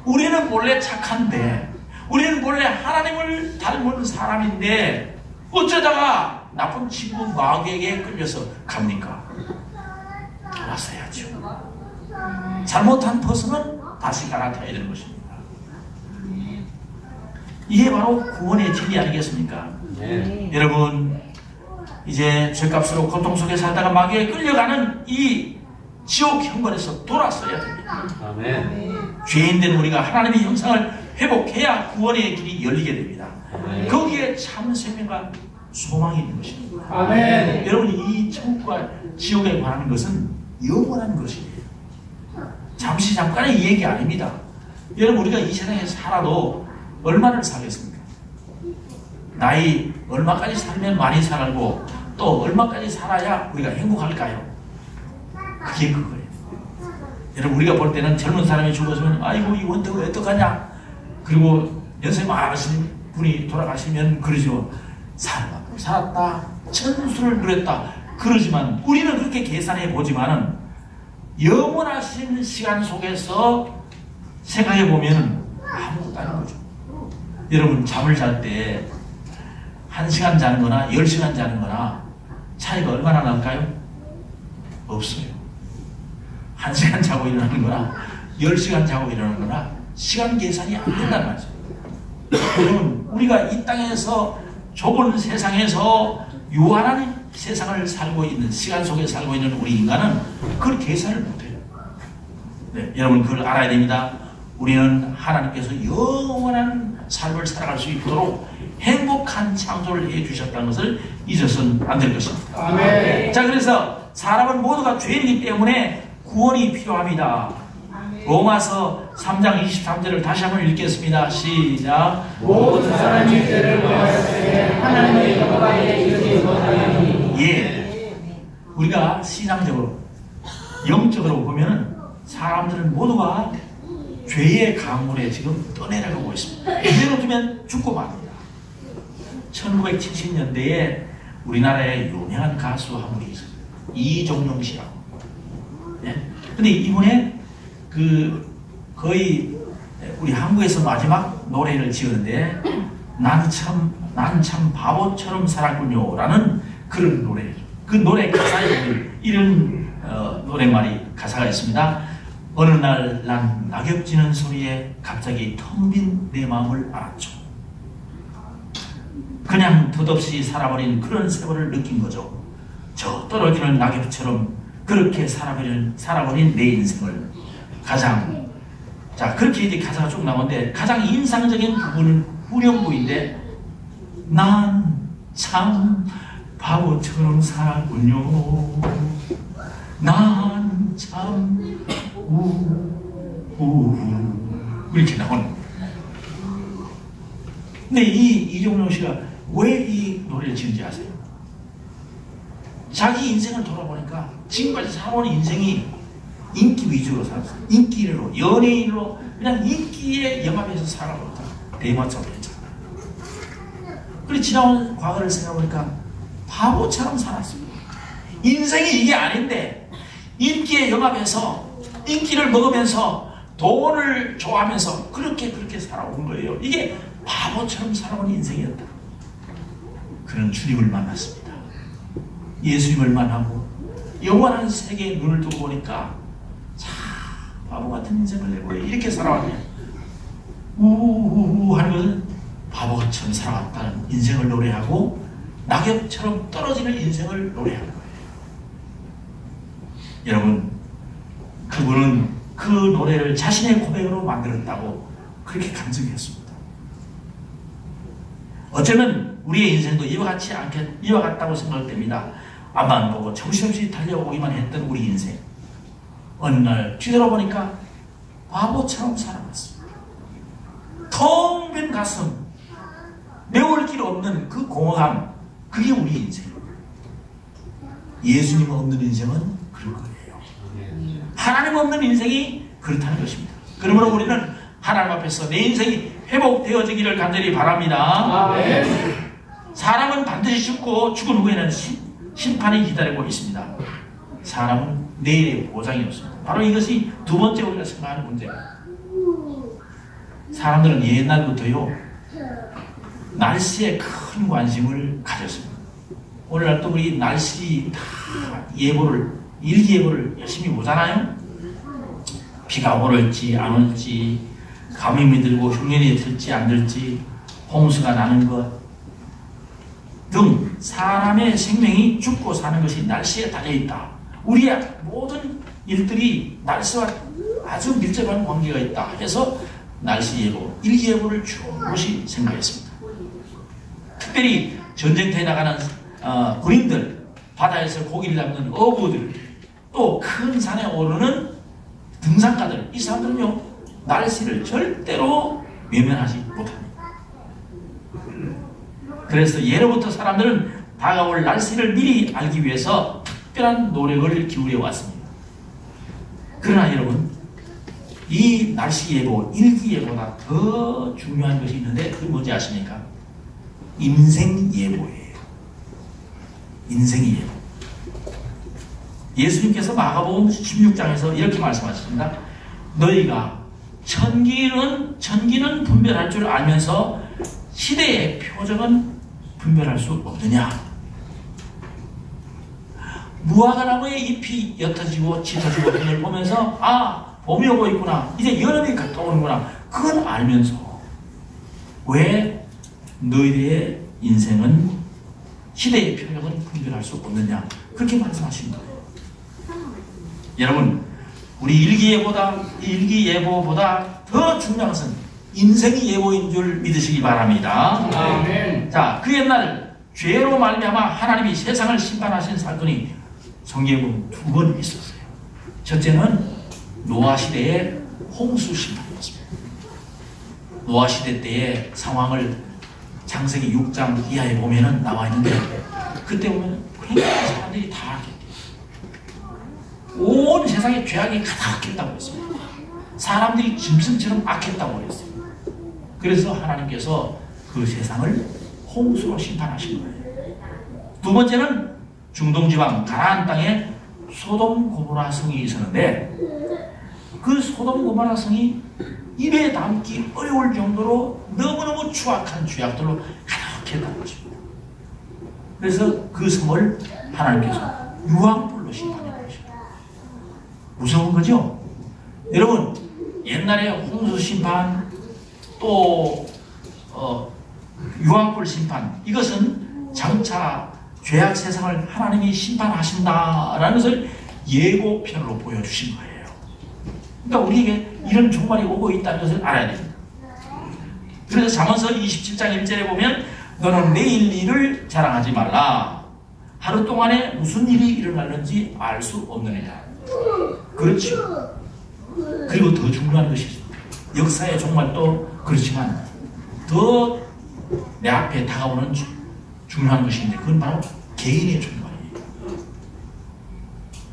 우리는 원래 착한데 우리는 원래 하나님을 닮은 사람인데 어쩌다가 나쁜 친구 마귀에게 끌려서 갑니까? 돌아서야죠. 잘못한 버스는 다시 갈아타야 되는 것입니다. 이게 바로 구원의 진리 아니겠습니까? 네. 여러분 이제 죄값으로 고통 속에 살다가 마귀에 끌려가는 이 지옥 형벌에서 돌아서야 됩니다. 아멘. 죄인된 우리가 하나님의 형상을 회복해야 구원의 길이 열리게 됩니다. 아멘. 거기에 참 생명과 소망이 있는 것입니다. 아멘. 여러분, 이 천국과 지옥에 관한 것은 영원한 것이에요. 잠시 잠깐의 얘기 아닙니다. 여러분, 우리가 이 세상에 살아도 얼마를 살겠습니까? 나이 얼마까지 살면 많이 살고 또 얼마까지 살아야 우리가 행복할까요? 그게 그거예요. 여러분, 우리가 볼 때는 젊은 사람이 죽었으면 아이고 이거 어떡하냐, 그리고 연세 많으신 분이 돌아가시면 그러죠. 살았다, 천수를 누렸다 그러지만 우리는 그렇게 계산해 보지만은 영원하신 시간 속에서 생각해 보면 아무것도 아닌 거죠. 여러분, 잠을 잘 때 1시간 자는 거나 10시간 자는 거나 차이가 얼마나 날까요? 없어요. 1시간 자고 일어나는 거나 10시간 자고 일어나는 거나 시간 계산이 안 된다는 말이죠. 여러분, 우리가 이 땅에서 좁은 세상에서 유한한 세상을 살고 있는, 시간 속에 살고 있는 우리 인간은 그걸 계산을 못해요. 네, 여러분, 그걸 알아야 됩니다. 우리는 하나님께서 영원한 삶을 살아갈 수 있도록 행복한 창조를 해주셨다는 것을 잊어서는 안 될 것입니다. 아멘. 자, 그래서 사람은 모두가 죄인이기 때문에 구원이 필요합니다. 로마서 3장 23절을 다시 한번 읽겠습니다. 시작. 모든 사람이 죄를 범하였으니 하나님의 영광에 이르지 못하리니. 예, 우리가 신앙적으로 영적으로 보면은 사람들은 모두가 죄의 강물에 지금 떠내려가고 있습니다. 이대로 두면 죽고 맙니다. 1970년대에 우리나라에 유명한 가수 한 분이 있어요. 이종용 씨라고. 예? 근데 이분의 거의 우리 한국에서 마지막 노래를 지었는데 난 참 바보처럼 살았군요 라는 그런 노래죠. 그 노래 가사에 보면 이런 노래말이 가사가 있습니다. 어느 날 난 낙엽지는 소리에 갑자기 텅 빈 내 마음을 알았죠. 그냥 덧없이 살아버린 그런 세월을 느낀 거죠. 저 떨어지는 낙엽처럼 그렇게 살아버린 내 인생을 그렇게 이제 가사가 쭉 나오는데 가장 인상적인 부분은 후렴구인데 난 참 바보처럼 살았군요. 난 참 이렇게 나오는. 근데 이종용 씨가 왜 이 노래를 지은지 아세요? 자기 인생을 돌아보니까 지금까지 살아온 인생이 인기 위주로 살았어요. 인기로, 연예인으로 그냥 인기에 영합해서 살아버렸다. 대마처럼 했잖아. 그리고 지나온 과거를 생각해보니까 바보처럼 살았습니다. 인생이 이게 아닌데 인기에 영합해서 인기를 먹으면서 돈을 좋아하면서 그렇게 살아온 거예요. 이게 바보처럼 살아온 인생이었다. 그런 주님을 만났습니다. 예수님을 만나고 영원한 세계에 눈을 뜨고 보니까 참 바보 같은 인생을 내고 이렇게 살아왔냐. 우우우 하는 것은 바보처럼 살아왔다는 인생을 노래하고 낙엽처럼 떨어지는 인생을 노래하는 거예요. 여러분, 그분은 그 노래를 자신의 고백으로 만들었다고 그렇게 간증했습니다. 어쩌면 우리의 인생도 이와 같다고 생각됩니다. 앞만 보고 정신없이 달려오기만 했던 우리 인생. 어느 날 뒤돌아보니까 바보처럼 살아갔습니다. 텅 빈 가슴, 메울 길 없는 그 공허함, 그게 우리 인생입니다. 예수님 없는 인생은 그럴 거예요. 하나님 없는 인생이 그렇다는 것입니다. 그러므로 우리는 하나님 앞에서 내 인생이 회복되어지기를 간절히 바랍니다. 아멘. 사람은 반드시 죽고 죽은 후에는 심판이 기다리고 있습니다. 사람은 내일의 보장이 없습니다. 바로 이것이 두 번째 우리가 생각하는 문제입니다. 사람들은 옛날부터요 날씨에 큰 관심을 가졌습니다. 오늘날 또 우리 날씨 다 일기예보를 열심히 보잖아요. 비가 오를지 안 올지, 가뭄이 들고 흉년이 들지 안 들지, 홍수가 나는 것 등 사람의 생명이 죽고 사는 것이 날씨에 달려있다. 우리의 모든 일들이 날씨와 아주 밀접한 관계가 있다 해서 날씨 예보, 일기예보를 중요시 생각했습니다. 특별히 전쟁터에 나가는 군인들, 바다에서 고기를 잡는 어부들, 또 큰 산에 오르는 등산가들, 이 사람들은요 날씨를 절대로 외면하지 못합니다. 그래서 예로부터 사람들은 다가올 날씨를 미리 알기 위해서 특별한 노력을 기울여 왔습니다. 그러나 여러분, 이 날씨 예보, 일기 예보보다 더 중요한 것이 있는데 그게 뭔지 아십니까? 인생 예보예요. 인생 예보. 예수님께서 마가복음 16장에서 이렇게 말씀하십니다. 너희가 천기는 분별할 줄 알면서 시대의 표적은 분별할 수 없느냐? 무화과나무의 잎이 옅어지고 짙어지고 그걸 보면서 봄이 오고 있구나, 이제 여름이 갔다 오는구나, 그건 알면서 왜 너희의 인생은 시대의 표적은 분별할 수 없느냐? 그렇게 말씀하신 거예요. 여러분, 우리 일기예보보다 더 중요한 것은 인생이 예보인 줄 믿으시기 바랍니다. 자, 그 옛날 죄로 말미암아 하나님이 세상을 심판하신 사건이 성경에 보면 2번 있었어요. 첫째는 노아 시대의 홍수 심판이었습니다. 노아 시대 때의 상황을 창세기 6장 이하에 보면은 나와 있는데, 그때 보면 굉장히 사람들이 다 온 세상에 죄악이 가득했다고 했습니다. 사람들이 짐승처럼 악했다고 했어요. 그래서 하나님께서 그 세상을 홍수로 심판하신 거예요. 두 번째는 중동지방 가나안 땅에 소돔 고모라 성이 있었는데, 그 소돔 고모라 성이 입에 담기 어려울 정도로 너무너무 추악한 죄악들로 가득했다는 것입니다. 그래서 그 성을 하나님께서 유황불로 심판한 것입니다. 무서운 거죠? 여러분, 옛날에 홍수 심판, 또 유황불 심판, 이것은 장차 죄악 세상을 하나님이 심판하신다라는 것을 예고편으로 보여주신 거예요. 그러니까 우리에게 이런 종말이 오고 있다는 것을 알아야 됩니다. 그래서 잠언서 27장 1절에 보면 너는 내일 일을 자랑하지 말라. 하루 동안에 무슨 일이 일어났는지 알 수 없느니라. 그렇죠. 그리고 더 중요한 것이 있습니다. 역사의 종말도 그렇지만 더 내 앞에 다가오는 중요한 것이 있는데, 그건 바로 개인의 종말이에요.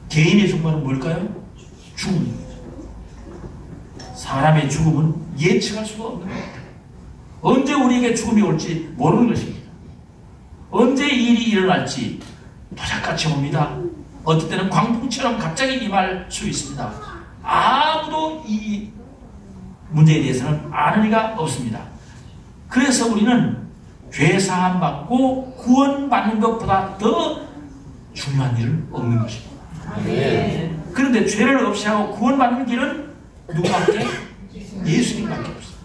개인의 종말은 뭘까요? 죽음입니다. 사람의 죽음은 예측할 수가 없는 겁니다. 언제 우리에게 죽음이 올지 모르는 것입니다. 언제 일이 일어날지 도적같이 옵니다. 어떨 때는 광풍처럼 갑자기 임할 수 있습니다. 아무도 이 문제에 대해서는 아는 이가 없습니다. 그래서 우리는 죄사함 받고 구원받는 것보다 더 중요한 일은 없는 것입니다. 그런데 죄를 없이 하고 구원받는 길은 누구밖에? 예수님밖에 없어요.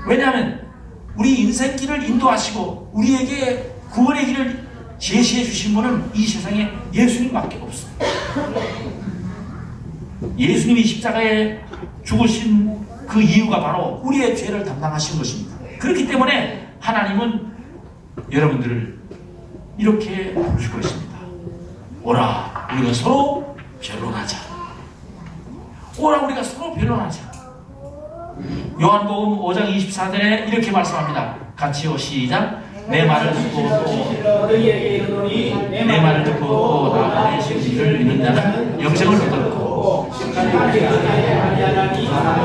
왜냐하면 우리 인생길을 인도하시고 우리에게 구원의 길을 제시해 주신 분은 이 세상에 예수님밖에 없어요. 예수님이 십자가에 죽으신 그 이유가 바로 우리의 죄를 담당하신 것입니다. 그렇기 때문에 하나님은 여러분들을 이렇게 부르실 것입니다. 오라, 우리가 서로 변론하자. 오라, 우리가 서로 변론하자. 요한복음 5장 24절에 이렇게 말씀합니다. 같이요, 시작. 내 말을 듣고 내 말을 듣고 또 나 보내신 이를 믿는 자는 영생을 얻었고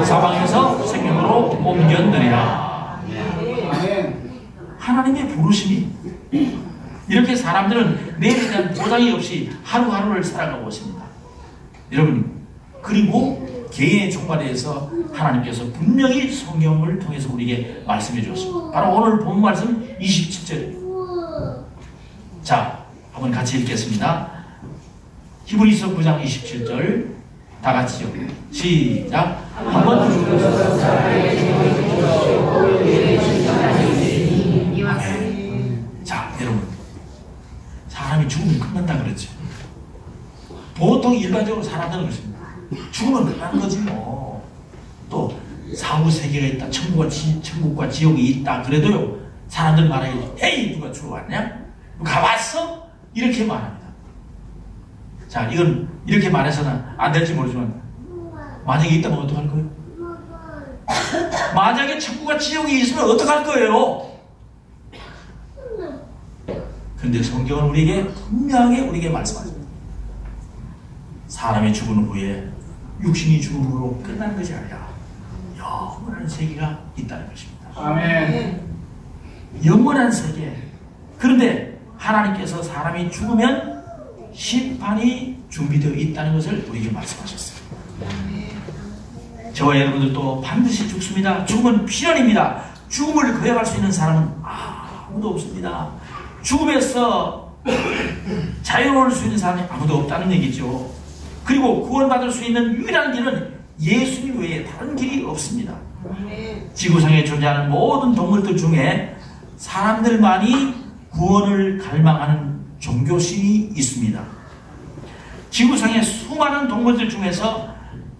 사방에서 생명으로 옮겨느리라. 하나님의 부르심이 이렇게 사람들은 내일에 대한 보장이 없이 하루하루를 살아가고 있습니다. 여러분, 그리고 개인의 종말에 대해서 하나님께서 분명히 성경을 통해서 우리에게 말씀해 주었습니다. 바로 오늘 본 말씀 27절입니다. 자, 한번 같이 읽겠습니다. 히브리서 9장 27절 다 같이요. 시작. 한번 자, 여러분, 사람이 죽으면 끝난다 그랬죠. 보통 일반적으로 사람들은 그렇습니다. 죽으면 끝나는 거지 뭐. 또 사후 세계가 있다, 천국과 지옥이 있다 그래도요 사람들 말하기 에이 누가 죽어왔냐? 누가 왔어? 이렇게 말합니다. 자, 이건 이렇게 말해서는 안 될지 모르지만 만약에 있다면 어떡할 거예요? 만약에 천국과 지옥이 있으면 어떡할 거예요? 그런데 성경은 우리에게 분명하게 우리에게 말씀하십니다. 사람이 죽은 후에 육신이 죽음으로 끝나는 것이 아니라 영원한 세계가 있다는 것입니다. 아멘. 영원한 세계. 그런데 하나님께서 사람이 죽으면 심판이 준비되어 있다는 것을 우리에게 말씀하셨어요. 저와 여러분들도 반드시 죽습니다. 죽음은 필연입니다. 죽음을 거역할 수 있는 사람은 아무도 없습니다. 죽음에서 자유로울 수 있는 사람이 아무도 없다는 얘기죠. 그리고 구원받을 수 있는 유일한 길은 예수님 외에 다른 길이 없습니다. 지구상에 존재하는 모든 동물들 중에 사람들만이 구원을 갈망하는 종교심이 있습니다. 지구상의 수많은 동물들 중에서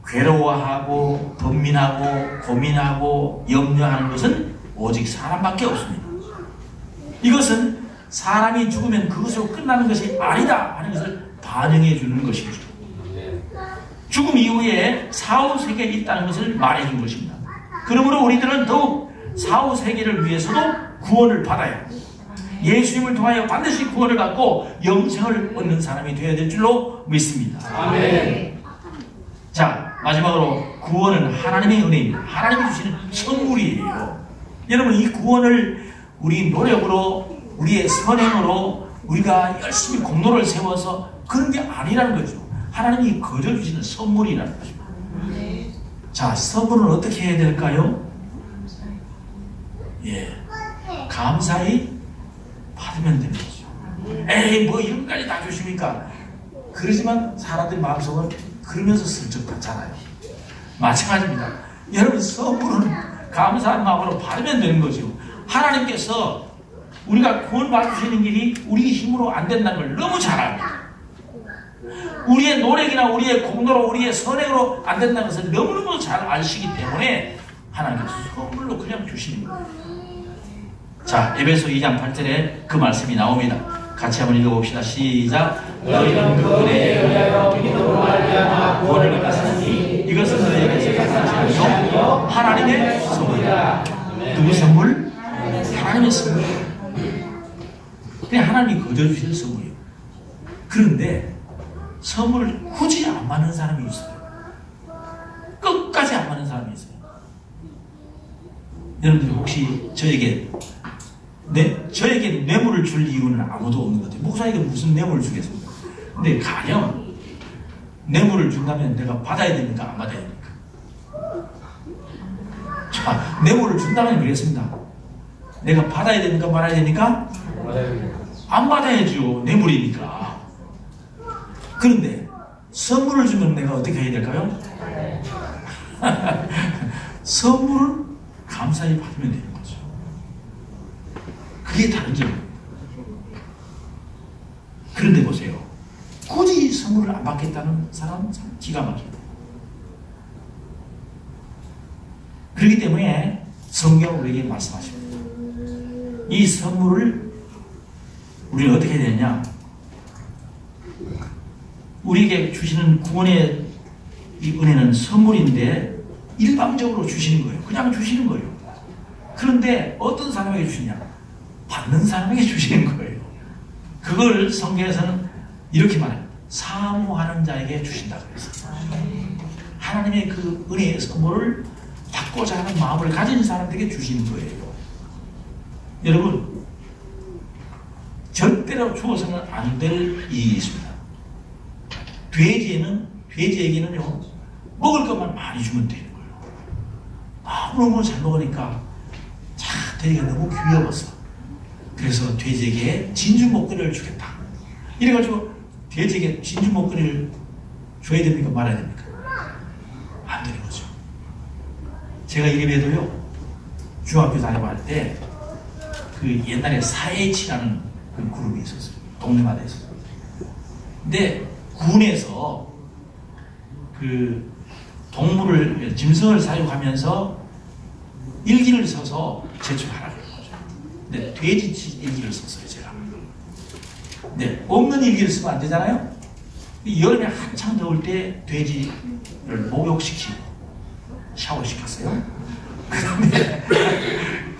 괴로워하고 번민하고 고민하고 염려하는 것은 오직 사람밖에 없습니다. 이것은 사람이 죽으면 그것으로 끝나는 것이 아니다 하는 것을 반영해 주는 것이죠. 죽음 이후에 사후세계에 있다는 것을 말해 준 것입니다. 그러므로 우리들은 더욱 사후세계를 위해서도 구원을 받아야 합니다. 예수님을 통하여 반드시 구원을 받고 영생을 얻는 사람이 되어야 될 줄로 믿습니다. 아멘. 자, 마지막으로 구원은 하나님의 은혜입니다. 하나님이 주시는 선물이에요. 여러분, 이 구원을 우리 노력으로, 우리의 선행으로 우리가 열심히 공로를 세워서 그런 게 아니라는 거죠. 하나님이 거저 주시는 선물이라는 것입니다. 자, 선물은 어떻게 해야 될까요? 예, 감사히 받으면 되는 거죠. 에이, 뭐 이런 것까지 다 주십니까? 그러지만 사람들 마음속은 그러면서 슬쩍 받잖아요. 마찬가지입니다. 여러분, 선물은 감사한 마음으로 받으면 되는 거죠. 하나님께서 우리가 구원 받으시는 길이 우리 힘으로 안 된다는 걸 너무 잘 압니다. 우리의 노력이나 우리의 공로로 우리의 선행으로 안 된다는 것을 너무너무 잘 아시기 때문에 하나님께서 선물로 그냥 주시는 거예요. 자, 에베소 2장 8절에 그 말씀이 나옵니다. 같이 한번 읽어봅시다. 시작. 너희는 그 은혜에 의하여 믿음으로 말미암아 구원을 받았으니 이것은 너희에게서 가진 것이요 하나님의 선물이다. 누구 선물? 하나님의 선물. 그냥 하나님이 거저 주시는 선물이에요. 그런데 선물을 굳이 안 받는 사람이 있어요. 끝까지 안 받는 사람이 있어요. 여러분들 혹시 저에게 뇌물을 줄 이유는 아무도 없는 것 같아요. 목사에게 무슨 뇌물을 주겠습니까? 근데 가령 뇌물을 준다면 내가 받아야 됩니까? 안 받아야 됩니까? 자, 뇌물을 준다면 그랬습니다. 내가 받아야 됩니까? 말아야 됩니까? 안 받아야죠. 뇌물이니까. 그런데 선물을 주면 내가 어떻게 해야 될까요? 선물은 감사히 받으면 되는 거죠. 그게 다른 점입니다. 그런데 보세요. 굳이 선물을 안 받겠다는 사람은 참 기가 막힙니다. 그렇기 때문에 성경은 우리에게 말씀하십니다. 이 선물을 우리는 어떻게 해야 되느냐? 우리에게 주시는 구원의 이 은혜는 선물인데 일방적으로 주시는 거예요. 그냥 주시는 거예요. 그런데 어떤 사람에게 주시냐? 받는 사람에게 주시는 거예요. 그걸 성경에서는 이렇게 말해요. 사모하는 자에게 주신다고 했어요. 하나님의 그 은혜의 선물을 받고자 하는 마음을 가진 사람들에게 주시는 거예요. 여러분, 절대로 주어서는 안 될 일이 있습니다. 돼지에게는요, 먹을 것만 많이 주면 되는 거예요. 너무 잘 먹으니까, 돼지가 너무 귀여웠어. 그래서 돼지에게 진주 목걸이를 주겠다. 이래가지고 돼지에게 진주 목걸이를 줘야 됩니까? 말아야 됩니까? 안 되는 거죠. 제가 이래봬도요, 중학교 다니고 할 때, 그 옛날에 4H라는 그 그룹이 있었어요. 동네마다 있었어요. 근데 군에서 그 동물을 짐승을 사육하면서 일기를 써서 제출하라고 그런 거죠. 근데 돼지 일기를 썼어요 제가. 네, 없는 일기를 쓰면 안 되잖아요. 여름에 한창 더울 때 돼지를 목욕시키고 샤워시켰어요.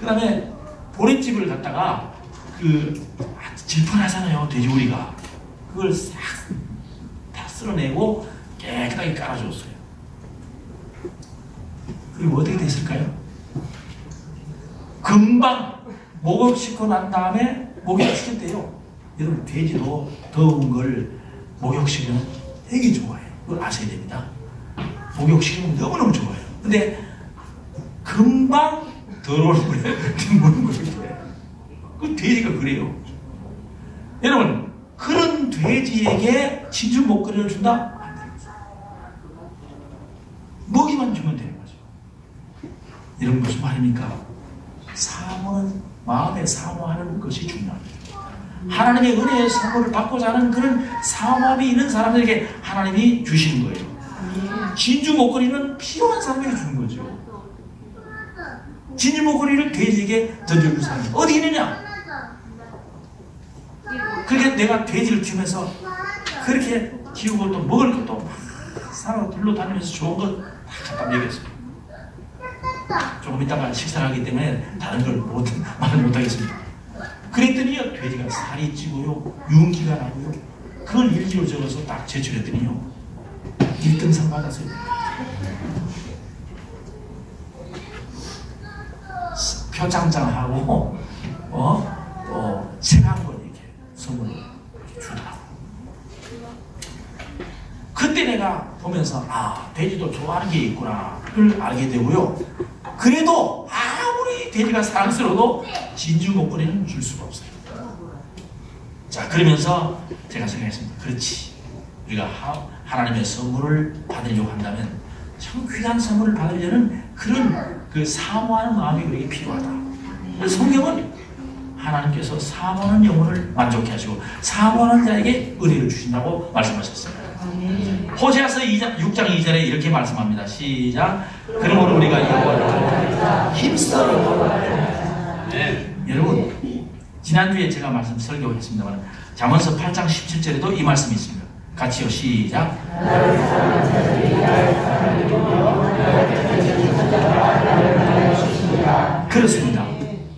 그 다음에 보릿집을 갖다가 질펀하잖아요 돼지우리가. 그걸 싹 다 쓸어내고 깨끗하게 깔아줬어요. 그리고 어떻게 됐을까요? 금방 목욕시키고 난 다음에 목욕시켰대요. 여러분 돼지도 더운 걸 목욕시키면 되게 좋아해요. 그걸 아셔야 됩니다. 목욕시키면 너무너무 좋아요. 근데 금방 더러운 물에 묻는 것을 좋아해요. 그 돼지가 그래요. 여러분 그런 돼지에게 진주 목걸이를 준다? 안 됩니다. 먹이만 주면 되는 거죠. 이런 무슨 말입니까? 사모는 마음에 사모하는 것이 중요합니다. 하나님의 은혜의 선물을 받고자 하는 그런 사모함이 있는 사람들에게 하나님이 주시는 거예요. 진주 목걸이는 필요한 사람에게 주는 거죠. 진주 목걸이를 돼지에게 던져줄 사람이 어디 있느냐? 그렇게 내가 돼지를 키우면서 그렇게 키우고 또 먹을 것도 막 사러 둘러다니면서 좋은 거 다 갖다 먹였어요. 조금 이따가 식사를 하기 때문에 다른 걸 말을 못하겠습니다. 그랬더니요 돼지가 살이 찌고요 윤기가 나고요 그걸 일지로 적어서 딱 제출했더니요 1등상 받았어요. 표창장하고 또 책 한 권 이렇게 선물로 주더라고요. 그때 내가 보면서 아 돼지도 좋아하는 게 있구나 를 알게 되고요. 그래도 아무리 돼지가 사랑스러워도 진주 목걸이는 줄 수가 없어요. 자 그러면서 제가 생각했습니다. 그렇지 우리가 하나님의 선물을 받으려고 한다면 참 귀한 선물을 받으려는 그런 그 사모하는 마음이 우리에게 필요하다. 그래서 성경은 하나님께서 사모하는 영혼을 만족해 하시고 사모하는 자에게 은혜를 주신다고 말씀하셨어요. 호세아서 6장 2절에 이렇게 말씀합니다. 시작. 그러므로 우리가 여호와를 힘써 여러분 지난주에 제가 말씀 설교했습니다만 잠언서 8장 17절에도 이 말씀이 있습니다. 같이요. 시작. 그렇습니다.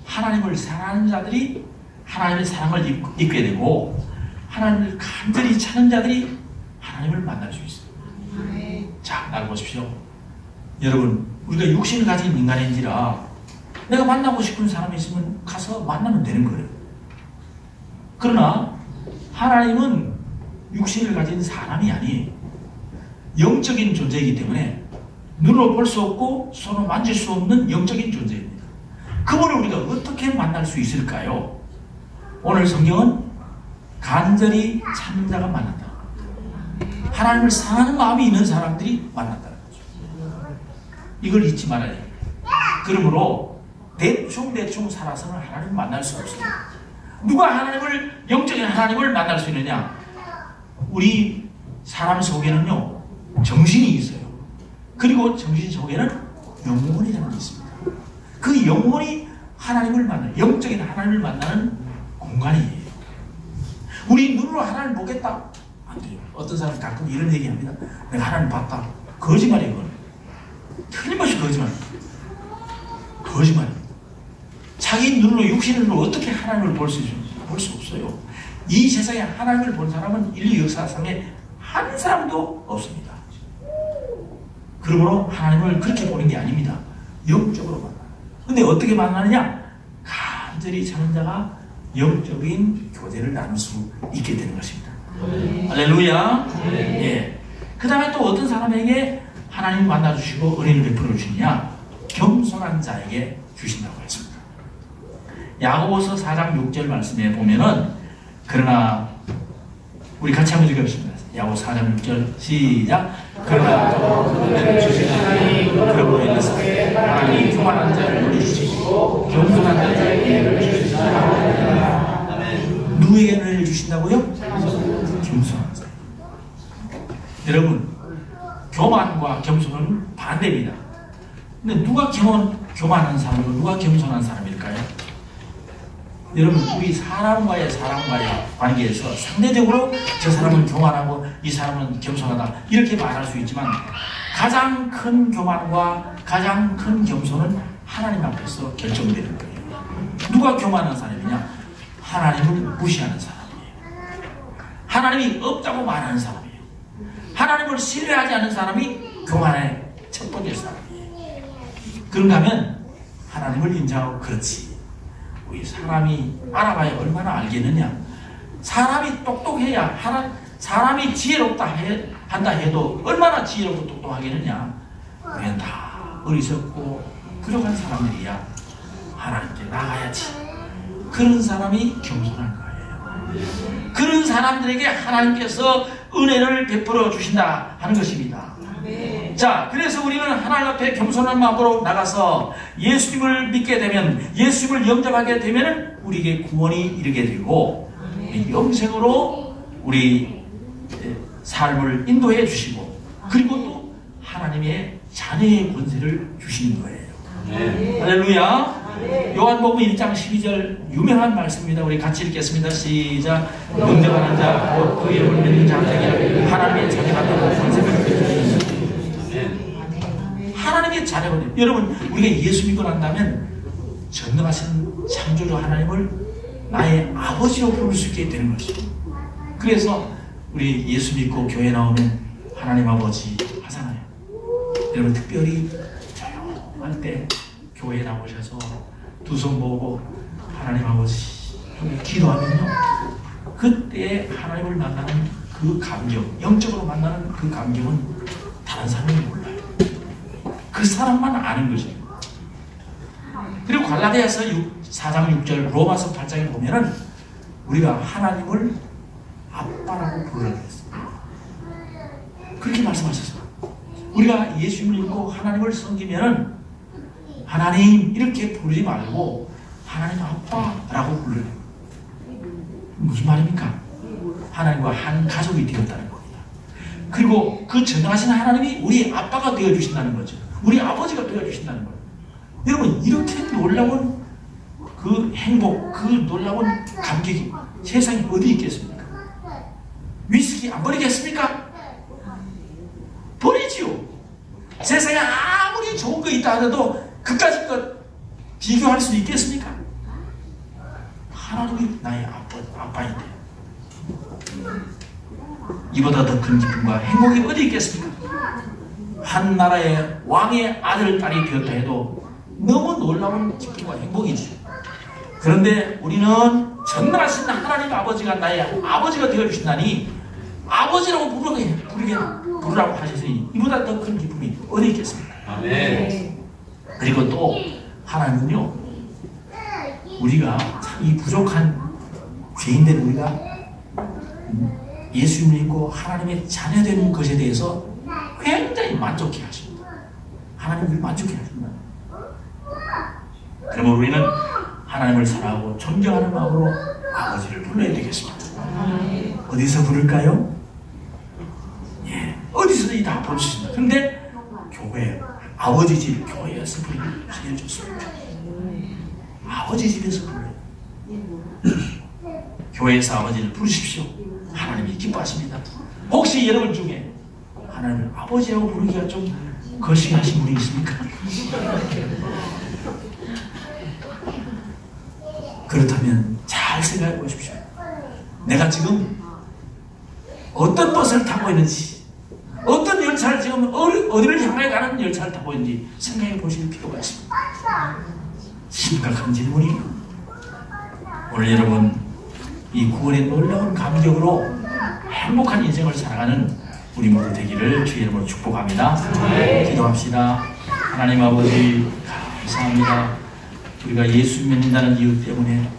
하나님을 사랑하는 자들이 하나님의 사랑을 입게 되고 하나님을 간절히 찾는 자들이 하나님을 만날 수 있어요. 자, 나를 보십시오. 여러분, 우리가 육신을 가진 인간인지라 내가 만나고 싶은 사람이 있으면 가서 만나면 되는 거예요. 그러나 하나님은 육신을 가진 사람이 아니에요. 영적인 존재이기 때문에 눈으로 볼 수 없고 손으로 만질 수 없는 영적인 존재입니다. 그분을 우리가 어떻게 만날 수 있을까요? 오늘 성경은 간절히 찾는 자가 만난다. 하나님을 사랑하는 마음이 있는 사람들이 만난다는 거죠. 이걸 잊지 말아야 돼요. 그러므로 대충 살아서는 하나님을 만날 수 없어요. 누가 하나님을 영적인 하나님을 만날 수 있느냐? 우리 사람 속에는요 정신이 있어요. 그리고 정신 속에는 영혼이라는 게 있습니다. 그 영혼이 하나님을 만나는 영적인 하나님을 만나는 공간이에요. 우리 눈으로 하나님을 보겠다? 안 돼요. 어떤 사람 가끔 이런 얘기합니다. 내가 하나님 봤다. 거짓말이에요. 그건. 틀림없이 거짓말입니다. 거짓말입니다. 자기 눈으로 육신으로 어떻게 하나님을 볼 수 있어요? 볼 수 없어요. 이 세상에 하나님을 본 사람은 인류 역사상에 한 사람도 없습니다. 그러므로 하나님을 그렇게 보는 게 아닙니다. 영적으로 만나요. 근데 어떻게 만나느냐? 간절히 찾는 자가 영적인 교제를 나눌 수 있게 되는 것입니다. 할렐루야. 예. 그 다음에 또 어떤 사람에게 하나님을 만나주시고 은혜를 베풀어 주시느냐? 겸손한 자에게 주신다고 했습니다. 야고보서 4장 6절 말씀에 보면은 그러나 우리 같이 한번 읽어보겠습니다. 야고보 4장 6절 시작. 그러나 은혜를 주신 하나님 그러므로 인해서 하나님이 교만한 자를 놀리시고 겸손한 자에게 은혜를 주시니라. 누구에게 은혜를 주신다고요? 겸손한 자. 겸손은 반대입니다. 근데 누가 교만한 사람이고 누가 겸손한 사람일까요? 여러분, 우리 사람과의 관계에서 상대적으로 저 사람은 교만하고 이 사람은 겸손하다 이렇게 말할 수 있지만 가장 큰 교만과 가장 큰 겸손은 하나님 앞에서 결정되는 거예요. 누가 교만한 사람이냐? 하나님을 무시하는 사람이에요. 하나님이 없다고 말하는 사람이에요. 하나님을 신뢰하지 않는 사람이 교만의 첫 번째 사람이에요. 그런가 하면 하나님을 인정하고 그렇지. 우리 사람이 알아봐야 얼마나 알겠느냐. 사람이 똑똑해야 사람이 지혜롭다 한다 해도 얼마나 지혜롭고 똑똑하겠느냐. 우리는 다 어리석고 부족한 사람들이야. 하나님께 나가야지. 그런 사람이 겸손한 거예요. 그런 사람들에게 하나님께서 은혜를 베풀어 주신다 하는 것입니다. 자, 그래서 우리는 하나님 앞에 겸손한 마음으로 나가서 예수님을 믿게 되면, 예수님을 영접하게 되면 우리에게 구원이 이르게 되고 영생으로 우리 삶을 인도해 주시고, 그리고 또 하나님의 자녀의 권세를 주시는 거예요. 할렐루야. 요한복음 1장 12절 유명한 말씀입니다. 우리 같이 읽겠습니다. 시작. 영접하는 자 곧 그 이름을 믿는 자에게 하나님의 자녀가 되고 권세를 주시는 하나님의 자녀가 돼요. 여러분, 우리가 예수 믿고 난다면 전능하신 창조주 하나님을 나의 아버지로 부를 수 있게 되는 것이죠. 그래서 우리 예수 믿고 교회 나오면 하나님 아버지 하잖아요. 여러분, 특별히 조용할 때 교회에 나오셔서 두 손 모으고 하나님 아버지 기도하면요, 그때 하나님을 만나는 그 감격, 영적으로 만나는 그 감격은 다른 사람이 몰라요. 그 사람만 아는 거죠. 그리고 갈라디아서 4장 6절, 로마서 8장에 보면은 우리가 하나님을 아빠라고 부르라고 했습니다. 그렇게 말씀하셨어요. 우리가 예수님을 믿고 하나님을 섬기면은 하나님 이렇게 부르지 말고 하나님 아빠라고 부르래요. 무슨 말입니까? 하나님과 한 가족이 되었다는 겁니다. 그리고 그 전능하신 하나님이 우리 아빠가 되어주신다는 거죠. 우리 아버지가 되어주신다는 거예요. 여러분, 이렇게 놀라운 그 행복, 그 놀라운 감격이 세상에 어디 있겠습니까? 위스키 안 버리겠습니까? 버리지요. 세상에 아무리 좋은 거 있다 하더라도 그까짓 것 비교할 수 있겠습니까? 하나님이 나의 아빠인데 이보다 더 큰 기쁨과 행복이 어디 있겠습니까? 한 나라의 왕의 아들, 딸이 되었다 해도 너무 놀라운 기쁨과 행복이지. 그런데 우리는 전능하신 하나님 아버지가 나의 아버지가 되어주신다니 아버지라고 부르라고 하셨으니 이보다 더 큰 기쁨이 어디 있겠습니까? 아멘. 그리고 또 하나님은요, 우리가 참 이 부족한 죄인된 우리가 예수님을 믿고 하나님의 자녀되는 것에 대해서 굉장히 만족해 하십니다. 하나님을 만족해 하십니다. 그러면 우리는 하나님을 사랑하고 존경하는 마음으로 아버지를 불러야 되겠습니다. 어디서 부를까요? 예, 어디서든지 다 부를 수 있습니다. 그런데 교회, 아버지 집, 교회에서 부르면 제일 좋습니다. 아버지 집에서 불러요. 교회에서 아버지를 부르십시오. 하나님이 기뻐하십니다. 혹시 여러분 중에 하나님을 아버지라고 부르기가 좀 거시기하신 분이 있습니까? 그렇다면 잘 생각해 보십시오. 내가 지금 어떤 버스를 타고 있는지, 어떤 열차를 지금 어디를 향해 가는 열차를 타고 있는지 생각해 보실 필요가 있습니다. 심각한 질문이에요. 오늘 여러분, 이 구원의 놀라운 감격으로 행복한 인생을 살아가는 우리 모두 되기를 주의 이름으로 축복합니다. 기도합시다. 하나님 아버지, 감사합니다. 우리가 예수 믿는다는 이유 때문에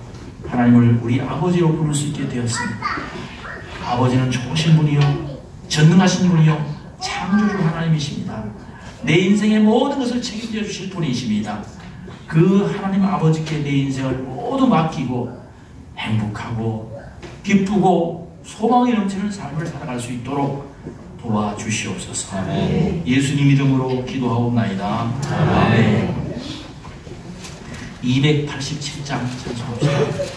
하나님을 우리 아버지로 부를 수 있게 되었습니다. 아버지는 좋으신 분이요, 전능하신 분이요, 창조주 하나님이십니다. 내 인생의 모든 것을 책임져 주실 분이십니다. 그 하나님 아버지께 내 인생을 모두 맡기고 행복하고 기쁘고 소망이 넘치는 삶을 살아갈 수 있도록 도와주시옵소서. 아멘. 예수님 이름으로 기도하옵나이다. 아멘. 287장 찬송합시다.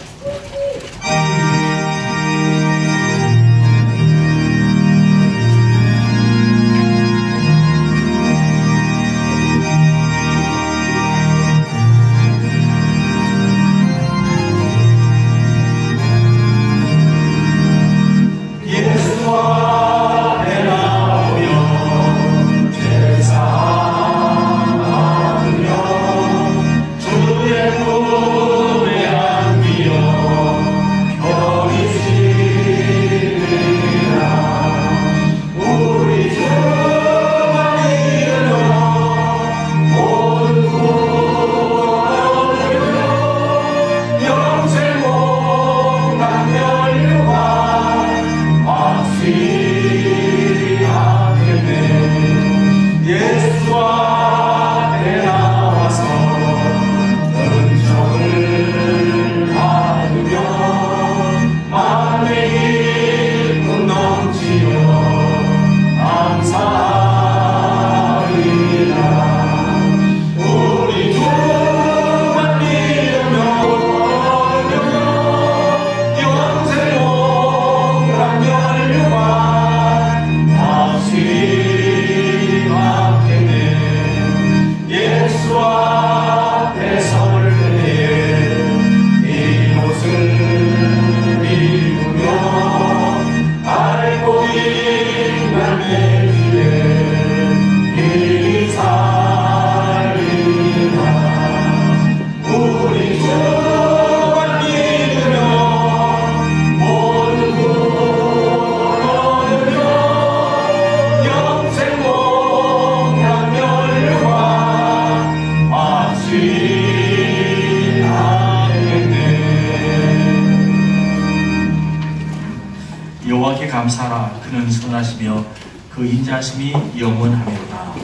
여호와께 감사하라. 그는 선하시며 그 인자하심이 영원하리로다.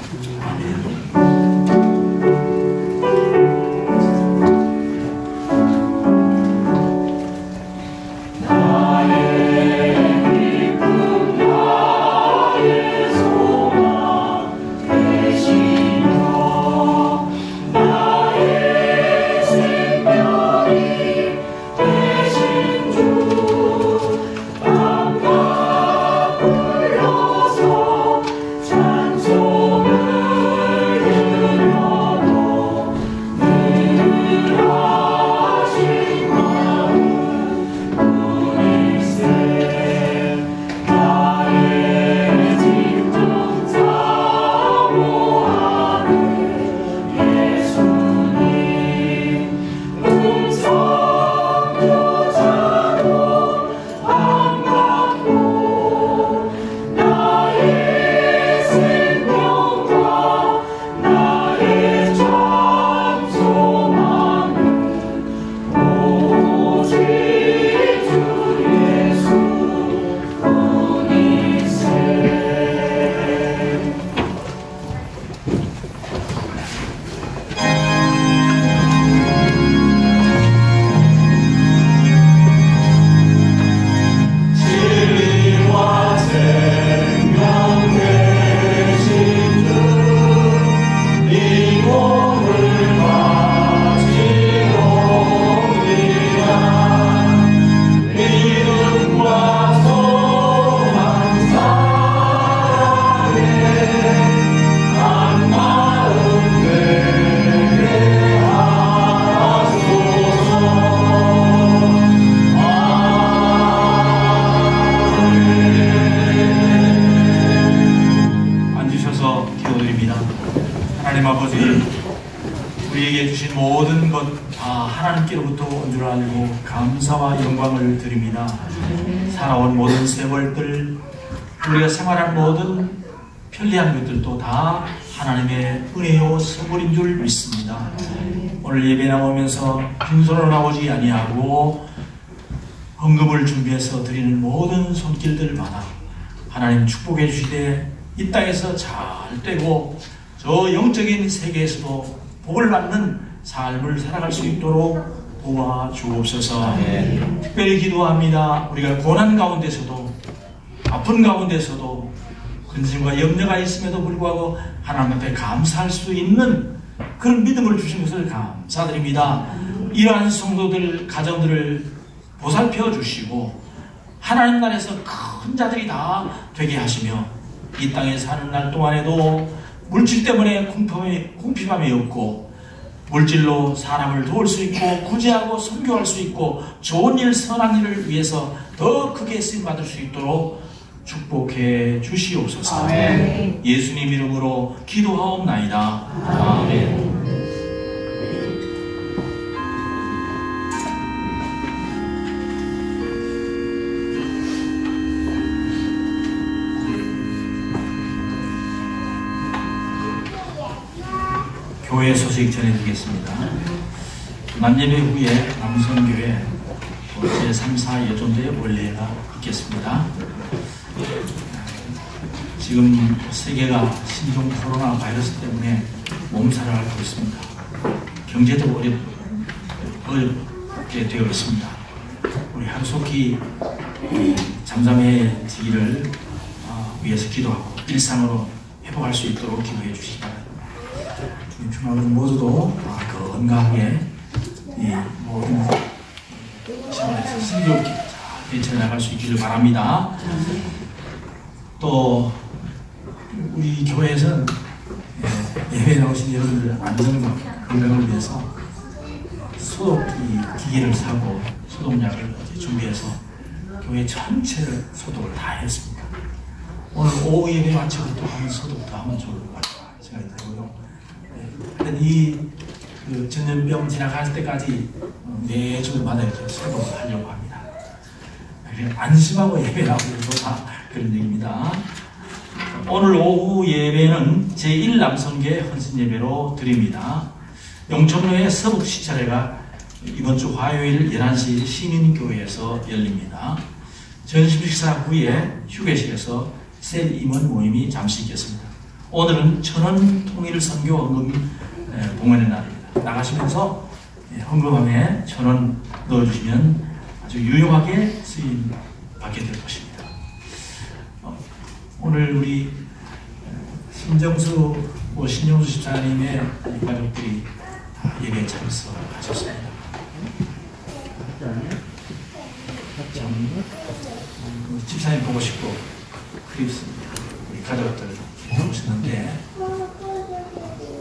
아멘. 하나님 아버지, 우리에게 주신 모든 것 다 하나님께로부터 온 줄 알고 감사와 영광을 드립니다. 살아온 모든 세월들, 우리가 생활한 모든 편리한 것들도 다 하나님의 은혜요 선물인 줄 믿습니다. 오늘 예배 나오면서 빈손으로 나오지 아니하고 헌금을 준비해서 드리는 모든 손길들마다 하나님 축복해 주시되 이 땅에서 잘 되고 저 영적인 세계에서도 복을 받는 삶을 살아갈 수 있도록 도와주옵소서. 특별히 기도합니다. 우리가 고난 가운데서도 아픈 가운데서도 근심과 염려가 있음에도 불구하고 하나님 앞에 감사할 수 있는 그런 믿음을 주신 것을 감사드립니다. 이러한 성도들 가정들을 보살펴 주시고 하나님 나라에서 큰 자들이 다 되게 하시며 이 땅에 사는 날 동안에도 물질 때문에 궁핍함이 없고 물질로 사람을 도울 수 있고 구제하고 선교할 수 있고 좋은 일 선한 일을 위해서 더 크게 쓰임받을 수 있도록 축복해 주시옵소서. 아멘. 예수님 이름으로 기도하옵나이다. 아멘. 교회 소식 전해드리겠습니다. 만예배 후에 남성교회 제3, 4 여전도의 원례가 있겠습니다. 지금 세계가 신종 코로나 바이러스 때문에 몸살을 앓고 있습니다. 경제도 어렵게 되어 있습니다. 우리 하루속히 잠잠해지기를 위해서 기도하고 일상으로 회복할 수 있도록 기도해 주시기 바랍니다. 주님은 모두도 건강하게 모든 시간에서 승리롭게 잘 헤쳐나갈 수 있기를 바랍니다. 또 우리 교회에서는 예배에 나오신 여러분들 안전과 건강을 위해서 소독 기계를 사고 소독약을 준비해서 교회 전체를 소독을 다 했습니다. 오늘 오후 예배 마치고 또 한번 소독도 하면 좋을 것 같아요. 생각이 들고요. 이 전염병 지나갈 때까지 매주마다 이렇게 소독을 하려고 합니다. 안심하고 예배 나오는 좋다 그런 얘기입니다. 오늘 오후 예배는 제1남성계 헌신예배로 드립니다. 용천로의 서북시찰회가 이번 주 화요일 11시 시민교회에서 열립니다. 전심식사 후에 휴게실에서 셀 임원 모임이 잠시 있겠습니다. 오늘은 천원 통일 선교 헌금 봉헌의 날입니다. 나가시면서 헌금함에 1,000원 넣어주시면 아주 유용하게 쓰임 받게 될 것입니다. 오늘 우리 신정수 집사님의 가족들이 다 예배에 참석하셨습니다. 집사님 보고 싶고 그립습니다. 우리 가족들 오셨는데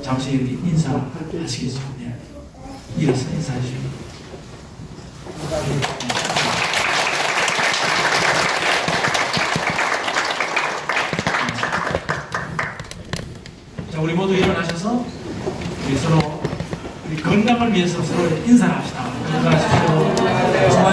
잠시 인사하시겠죠? 네. 이어서 인사해 주시면. 자, 우리 모두 일어나셔서 우리 서로 우리 건강을 위해서 서로 인사를 합시다. 인사하십시오.